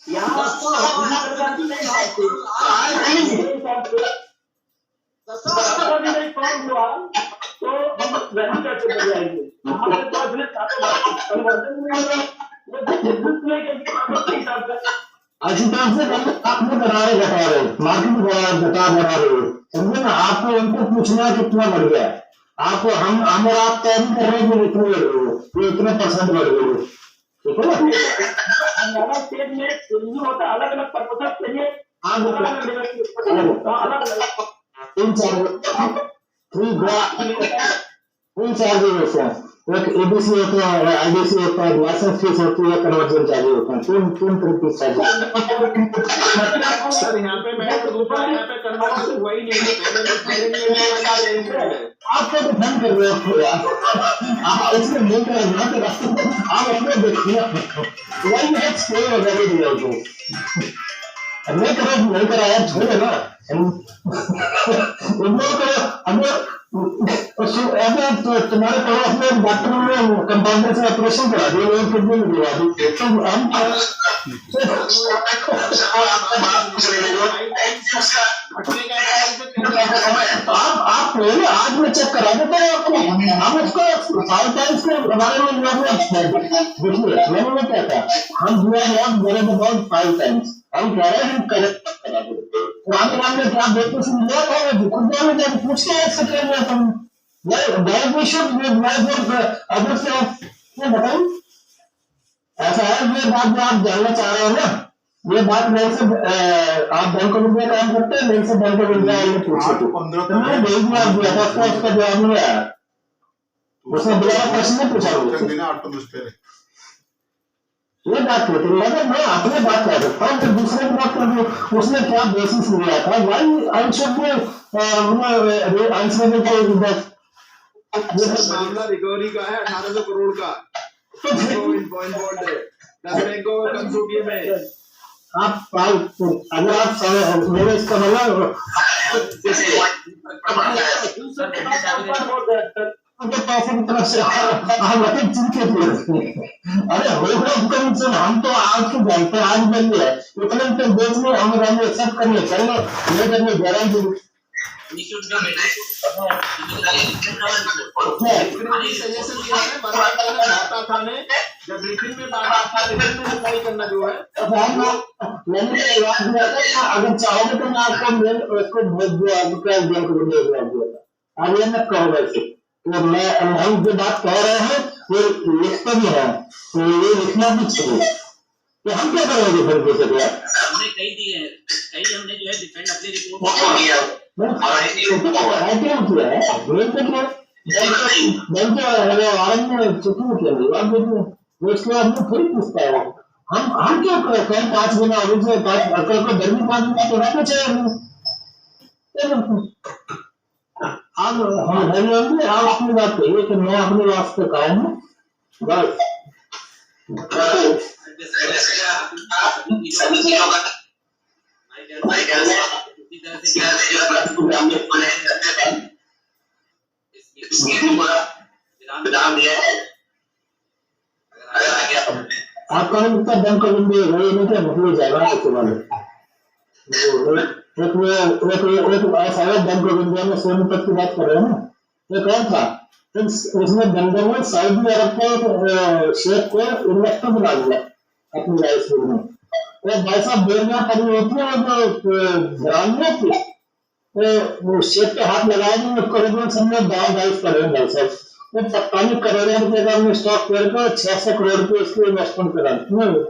यहाँ तो तो हम वैल्यू कैसे कर जाएंगे, यहाँ पे तो अपने आपने करारे घटा रहे, मार्केट घटा रहे हो, समझे ना। आपको उनको पूछना कितना बढ़ गया, आपको हम और आप तय नहीं कर रहे हैं इतने बढ़ गए हो, ये इतने % बढ़ गए हो, ठीक है ना। हमारा स्टेट में रिव्यू होता है, अलग अलग पर्पस चाहिए, तीन चार्जेस होते हैं, एक एबीसी होता है, आईडीसी होता है, लाइसेंस फीस होती है, कन्वर्जन चार्जेस होते हैं, तीन तरह के चार्जेस। सर यहाँ पे मैं यहाँ पे कन्वर्जन हुआ ही नहीं है, आपको डिफेंड कर रहे हो यार, आप इसमें नहीं कर रहे हैं, आप अपने देखिए वही है स्केल वगैरह दिया तो नहीं करो, नहीं करा यार, छोड़े ना तुम्हारे पड़ोस में डॉक्टर ने कंपाउंडर से ऑपरेशन करा दिया, वो किडनी में दिवा दी, तो हम आप आज में चेक करा देते हैं आपको, हम उसको 5 टाइम्स के बारे में देखिए मैंने क्या था, हम मेरे अबाउट 5 टाइम्स हम कह रहे हैं हम करेक्ट करा देते पुराने नाम में क्या देखते से मिला था, खुद जाने जब पूछते हैं इससे क्या तुम अदर से बताइए। ऐसा है ये बात जो आप जानना चाह रहे हो ना, ये बात मेरे से आप बैंक ऑफ इंडिया काम करते हैं, मेरे से बैंक ऑफ इंडिया वाले पूछे थे, 8-15 तो मैंने 20 मार्क दिया था, उसका जवाब नहीं आया, उसने दोबारा प्रश्न नहीं पूछा मुझसे। देना 8-15 पहले ये बात होती है, मगर मैं अपने बात कर सकता हूँ कि दूसरे की बात कर, उसने क्या बेसिस लिया था, why I should be answerable for that. मामला रिकवरी का है 1800 करोड़ का, पॉइंट बोल्ड है 10 बैंक को कंसोर्टियम में। आप अगर आप मेरे इसका मतलब उनके पैसे की तरफ से हम मतलब चिंतित हो, अरे हो हम तो आज के जानते हैं, आज बन गया इतने तो देश में हम रहने सब करने चाहिए, मैं करने गारंटी सजेशन दिया है बाटा था ने जब ब्रीफिंग में बाटा था अप्लाई करना जो है। मैंने जवाब दिया था, अगर चाहोगे तो मैं आपको मेल उसको भेज दिया, आपका बैंक को भेज दिया, अब ये मत कहो वैसे। तो मैं हम जो बात कह रहे हैं वो लिखते भी है, तो ये लिखना भी चाहिए, तो हम क्या करेंगे फिर जैसे हमने कई दिए हैं, कई हमने जो है डिफेंड अपनी रिपोर्ट किया है, बैंक में चुकी किया वो इसके बाद में फिर पूछता है, हम क्यों कहीं 5 गुना अभी से 5 अकल को गर्मी 5 गुना तो रहना चाहिए। अब हम हरियाणा आप अपनी बात कहिए कि मैं अपने वास्ते कहा हूँ बस। आपका बैंक ऑफ इंडिया नहीं क्या भूल जाएगा उसके बाद एक ऐसा है बैंक ऑफ इंडिया में सोनीपत की बात कर रहे हैं ना, एक और था उसमें बंदर में सऊदी अरब के शेख को इन्वेस्टर बना दिया अपनी लाइफ में, वो भाई साहब बेलना पड़ी होती है जो ग्राम में थी, वो शेख के हाथ लगाए करोड़ों समय दाव दाइफ कर रहे हैं भाई साहब, वो 45 करोड़ रुपए का हमने स्टॉक कर 600 करोड़ रुपए उसकी इन्वेस्टमेंट करा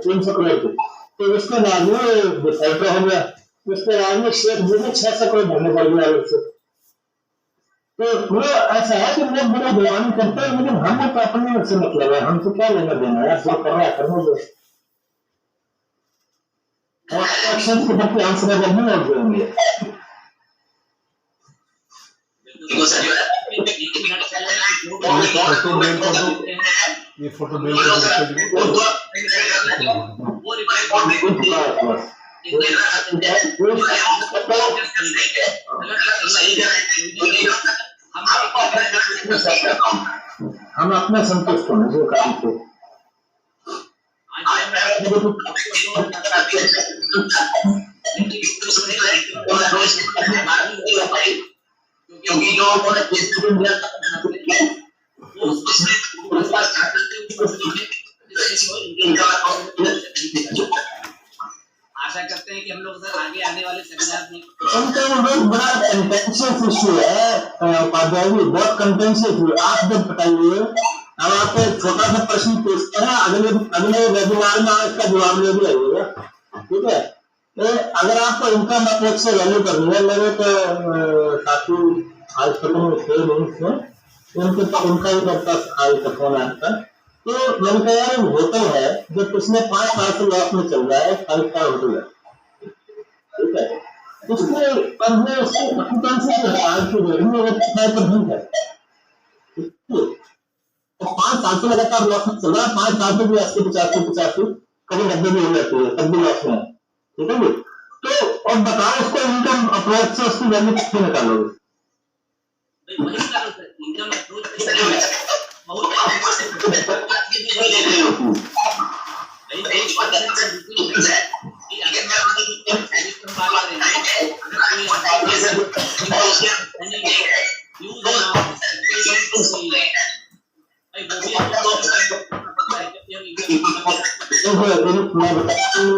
300 करोड़ रुपए, तो उसके बाद में डिफॉल्टर हो गया, उसके बाद में शेख जी ने 600 करोड़ भरने पड़ गया अलग से। तो वो ऐसा है कि लोग बड़ा दीवानी करते हैं, लेकिन हमें तो अपने से मतलब है, हमसे क्या लेना देना है, जो कर रहा है करने दो, क्वेश्चन के प्रति आंसर नहीं हो जाएंगे। फोटो मेल कर दो, ये फोटो मेल कर दो, हम अपना संतुष्ट होने जो काम को क्योंकि जो आशा करते हैं कि हम लोग सर आगे आने वाले सेमिनार में बहुत बड़ा कंटेंशियस इशू है उपाध्याय जी, बहुत कंटेंशियस इशू। आप जब बताइए, अब आप एक छोटा सा प्रश्न पूछते हैं, अगले वेबिनार में आप इसका जवाब ले भी आइएगा, ठीक है। अगर आपको इनकम अप्रोच से वैल्यू करनी है, मेरे तो साथी आज तक थे नहीं, उनका भी करता आज तक फोन आता, तो मैंने कहा यार होटल है जो पिछले 5 साल से लॉस में चल रहा है, 5 स्टार होटल है, ठीक है, उसमें पर मैं उसकी ऑक्यूपेंसी जो है आज की डेट में वो 5% है, तो 5 साल से लगातार लॉस में चल रहा है, 5 साल से भी 80-85 कभी 90 भी हो जाती है, तब भी लॉस में है, ठीक है जी। तो और बताओ उसको इनकम अप्रोच से उसकी वैल्यू कितनी निकालोगे? इनकम अप्रोच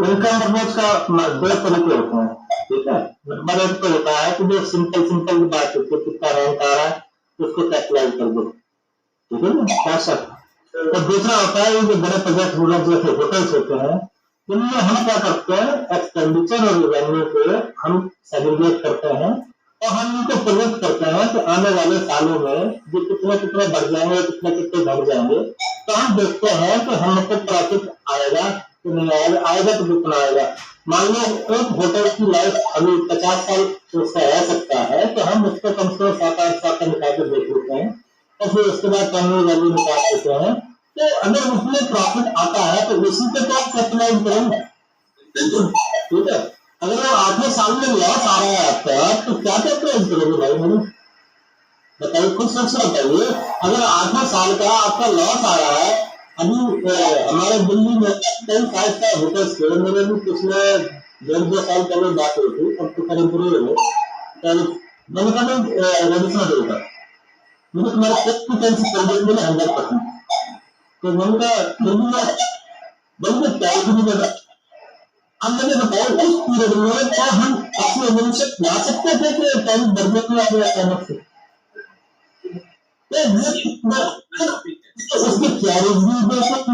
इनकम अप्रोच का 2 तरीके होते हैं, ठीक है। नंबर 1 तो होता है कि जो सिंपल बात है, कितना रैंक आ रहा है उसको कैपिटलाइज कर दो, ठीक है ना, तो दूसरा होता है जो बड़े प्रोजेक्ट जैसे होटल्स होते हैं, इनमें हम क्या करते हैं, एक्सपेंडिचर और रेवेन्यू को हम सेग्रीगेट करते हैं और हम इनको प्रोजेक्ट करते हैं कि आने वाले सालों में जो कितने कितने बढ़ जाएंगे, कितने कितने घट जाएंगे। तो हम देखते हैं कि हमको प्रॉफिट आएगा कि नहीं आएगा, आएगा तो कितना आएगा। मान लो एक होटल की लाइफ अभी 50 साल उसका रह सकता है, तो हम उसको कम से कम 7-8 साल का निकाल के देख लेते हैं और फिर उसके बाद टर्नओवर वैल्यू निकाल देते हैं। तो अगर उसमें प्रॉफिट आता है तो उसी पे तो आप कैपिटलाइज करेंगे, ठीक है। अगर वो 8वें साल में लॉस आ रहा है आपका, तो क्या कैपिटलाइज करोगे भाई? मैंने बताइए, खुद सोच के बताइए। अगर 8वें साल का आपका लॉस आ रहा है, अभी हमारे दिल्ली में कई 5 स्टार होटल्स थे, मेरे भी पिछले 1.5 साल पहले बात हुई थी, अब तो करीब पूरे हो गए। मैंने कहा रजिस्टर देगा, मुझे तुम्हारे 100%। तो मैंने कहा बिल्कुल टाइम भी नहीं लगा। अब मैंने बताया उस पीरियड में क्या हम अपने एजुकेशन ला सकते थे कि टाइम बजट में आ गया अचानक से? उसकी क्लैरिफिकेशन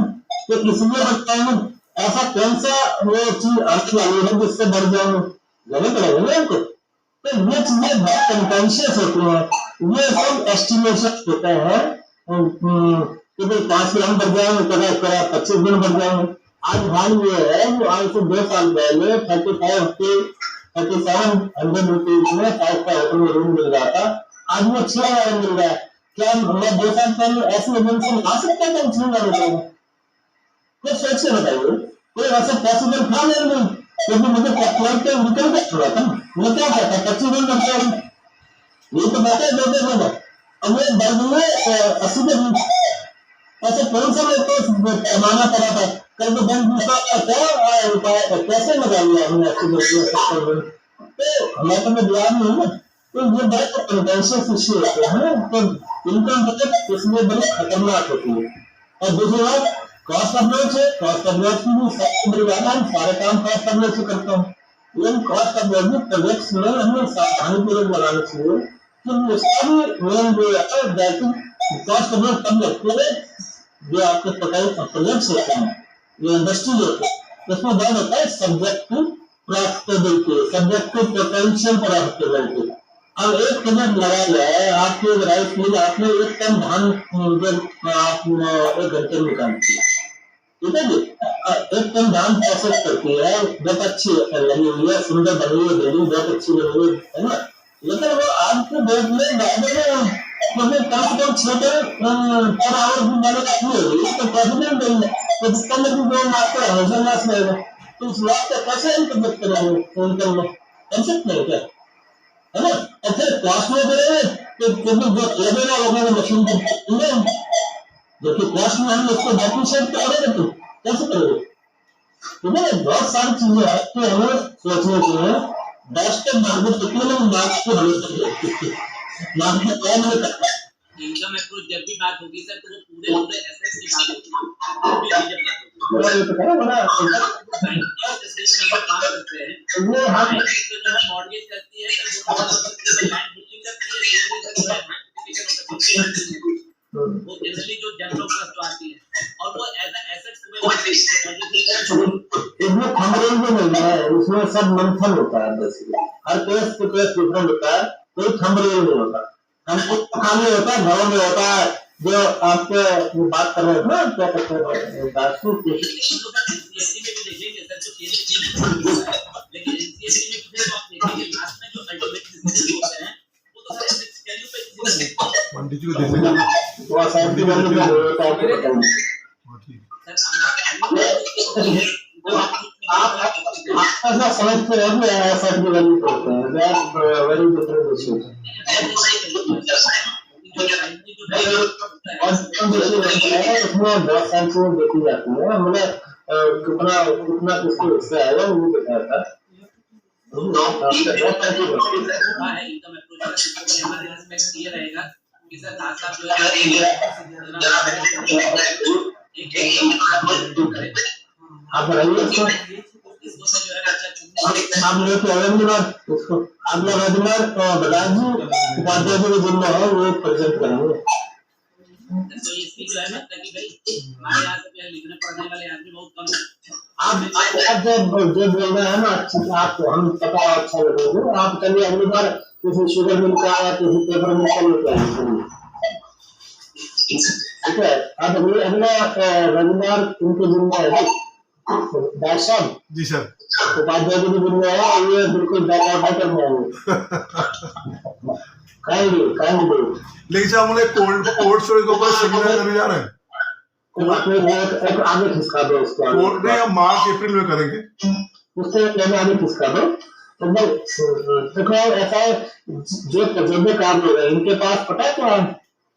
तो इसलिए बताया ना, ऐसा कौन सा वो चीज आने वाली है जिससे बढ़ जाए, लगे पड़ेगा ना हमको। तो ये चीजें बहुत कंटेंशियस होती हैं, ये सब एस्टिमेशन होते हैं कि भाई 5 ग्राम बढ़ जाएंगे, कदा 25 दिन बढ़ जाएंगे। आज हाल ये है कि आज से 2 साल पहले 3700 रुपीज में 5 स्टार होटल में रूम मिल रहा था, आज वो 6000 मिल रहा है। क्या मैं 2 साल पहले ऐसी एजेंसी ला सकता था 6000 रुपए में? तो सोच के बताइए, कोई ऐसा पॉसिबल था नहीं, क्योंकि मुझे कैलकुलेट पे निकल के छोड़ा था। मैं क्या कहता 25 दिन लगता है, ये तो बात है 2 दिन। अब ये दर्द में 80 दिन ऐसे कौन सा मेरे को पैमाना पड़ा था, कल तो बैंक दूसरा कैसे लगा लिया हमने 80 दिन। तो हमारे तो में ब्याज नहीं है। तो ये बड़े कंटेंशियस इश्यू होते हैं, तो इनकम बजट इसलिए बड़ी खतरनाक होती है। और दूसरी बात कॉस्ट ऑफ लॉस है, कॉस्ट ऑफ लॉस की भी सबसे बड़ी बात है, सारे काम कॉस्ट ऑफ लॉस से करता हूँ। लेकिन कॉस्ट ऑफ लॉस प्रोजेक्ट्स में हमें सावधानी पूर्वक बनाना चाहिए कि उसका भी मेन जो है कॉस्ट ऑफ लॉस तब लगते हैं जो आपके प्रोजेक्ट्स होते हैं, जो इंडस्ट्रीज होते हैं, उसमें ध्यान होता है subject to profitability, subject to potential profitability. अब एक प्रोजेक्ट लगा लिया है आपके राइस मिल, आपने 1 टन धान आप 1 घंटे में निकाल दिया, ठीक है जी। 1 टन धान प्रोसेस करती है, बहुत अच्छी लगी हुई है, सुंदर बनी हुई है, बिल्डिंग बहुत अच्छी बनी हुई है ना। लेकिन वो आज के डेट में मुझे कम से कम 6 पर आवर भी मैंने रखी होगी, तो प्रेसिडेंट नहीं है, तो जितना में भी 2 लाख का हमेशा लॉस रहेगा। तो उस लॉस का कैसे इंटरप्रेट करेंगे इनकम में? कर सकते हैं क्या, है ना? और फिर कॉस्ट में करेंगे तो जो लगेगा वो मशीन पर, जबकि कॉस्ट में हम उसको डेप्रिशिएट करेंगे तो कैसे करेंगे? तो बहुत सारी चीजें हैं कि हमें सोचने चाहिए। बेस्ट मार्केट कितने लोग मार्केट को हमेशा मार्केट कौन नहीं करता। इनकम अप्रोच जब भी बात होगी सर, तो वो पूरे एसेट्स की बात होगी, जब बात होगी बड़ा काम करते हैं वो हम तो जो है मॉर्गेज करती है, तो वो लैंड बुकिंग करती है, वो जनरली जो जनरल ट्रस्ट आती है और वो एज एसेट्स इसमें थंबनेल भी नहीं है, उसमें सब मंथन होता है। बेसिकली हर केस के केस डिफरेंट होता है, कोई थंबनेल नहीं होता। हमको खाली होता है, घरों में होता है, जो आपके बात कर रहे थे ना, क्या कहते हैं दासू की, एनसीएसटी में भी देखेंगे सर, तो लेकिन एनसीएसटी में आप देखेंगे लास्ट में जो अल्टीमेट डिसीजन होते हैं वो तो सर एसेट्स वैल्यू पे पंडित जी को दे देंगे वो असाइड की वैल्यू पे होता है। आप ऐसा समझते हैं कि असाइड की वैल्यू पे होता है, दैट वेरी डिफरेंट इशू है। उसमें बहुत सारी चीजें देखी जाती है, हमने कितना किसको हिस्सा आएगा वो बताया था। आप बताइए आप लोग के वेबिनार उसको अगला वेबिनार बदाजी उपाध्याय जी के जिम्मे है, वो प्रेजेंट करेंगे। तो ये इसकी जो है मतलब कि भाई हमारे यहाँ से जो लिखने पढ़ने वाले आदमी बहुत कम है। आप जो बोल रहे हैं ना आप हम पता अच्छा लगेगा आप चलिए अगली बार किसी शुगर मिल का या किसी पेपर मिल का लेके आएंगे ठीक है। अब अगला रविवार उनके दिन में है डॉक्टर साहब जी सर। उपाध्याय जी के दिन में है ये बिल्कुल बैकआउट करने आएंगे काइंडली लेकिन सर हम लोग कोल्ड स्टोरेज के ऊपर सेमिनार करने जा रहे हैं। एक आगे खिसका दो उसको कोल्ड नहीं, हम मार्च अप्रैल में करेंगे। उससे पहले आगे खिसका दो तो देखो ऐसा है जो तजुर्बेकार लोग हैं इनके पास पता है क्या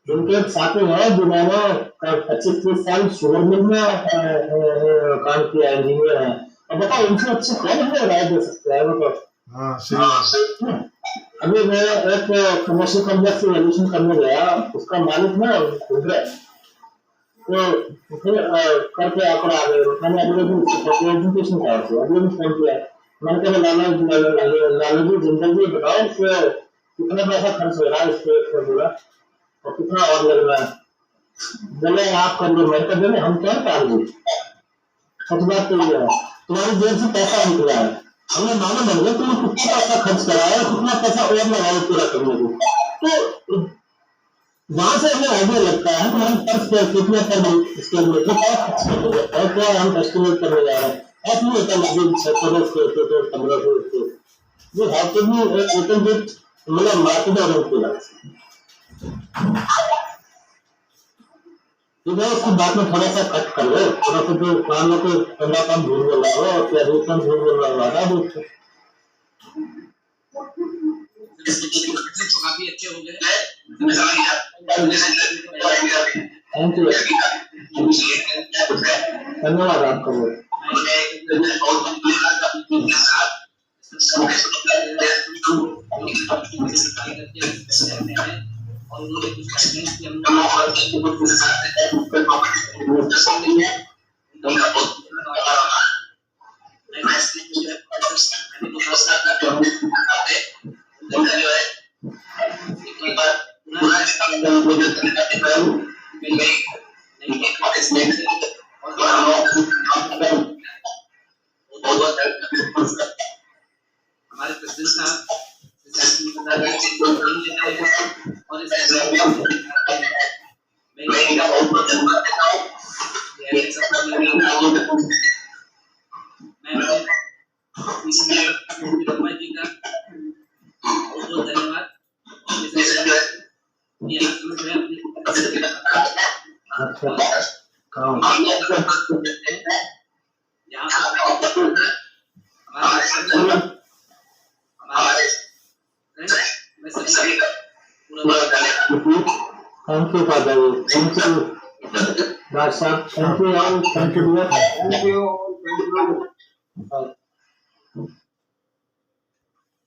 इनके साथी है जिन्होंने 25-30 साल शुगर मिल में काम किया इंजीनियर है और बताओ इनसे अच्छे कौन है राय दे सकते हैं मतलब। हाँ सही। अभी मैं एक कमर्शियल कॉम्प्लेक्स वैल्यूएशन करने गया उसका मालिक ना गुजरे तो फिर करके आकर आ गए मैंने अगले दिन प्रेजेंटेशन किया अगले दिन फोन किया मैंने कहा लालू जी जिंदगी बताओ कि कितना पैसा खर्च हो रहा है इस प्रोजेक्ट पर पूरा और कितना और लग रहा है बोले आप कर लो मैं कर देने हम क्या कर लो सच बात तो ये है तुम्हारी जेब से पैसा निकला है हमने मालूम बन गया तुमने कितना पैसा खर्च कराया कितना पैसा और लगाया पूरा करने को तो वहां से हमें आइडिया लगता है कि हम कितने पर इसके लिए क्या और क्या हम एस्टिमेट करने जा रहे हैं ऐसे नहीं होता लगभग 600 स्क्वायर फीट और 1500 स्क्वायर ये है कि भी एक लिटिल बिट मतलब मार्केट और किया तो मैं उसकी बात में थोड़ा सा कट कर लो थोड़ा सा जो काम को ठंडा काम भूल बोल रहा हो और क्या रूपन भूल बोल रहा है तो काफी अच्छे हो गए। थैंक यू धन्यवाद आपका बहुत और उन्होंने कुछ गाइडलाइंस की हमारे प्रेसिडेंट साहब और जी का बहुत धन्यवाद thank you father thank you doctor साहब thank you thank you. Thank you.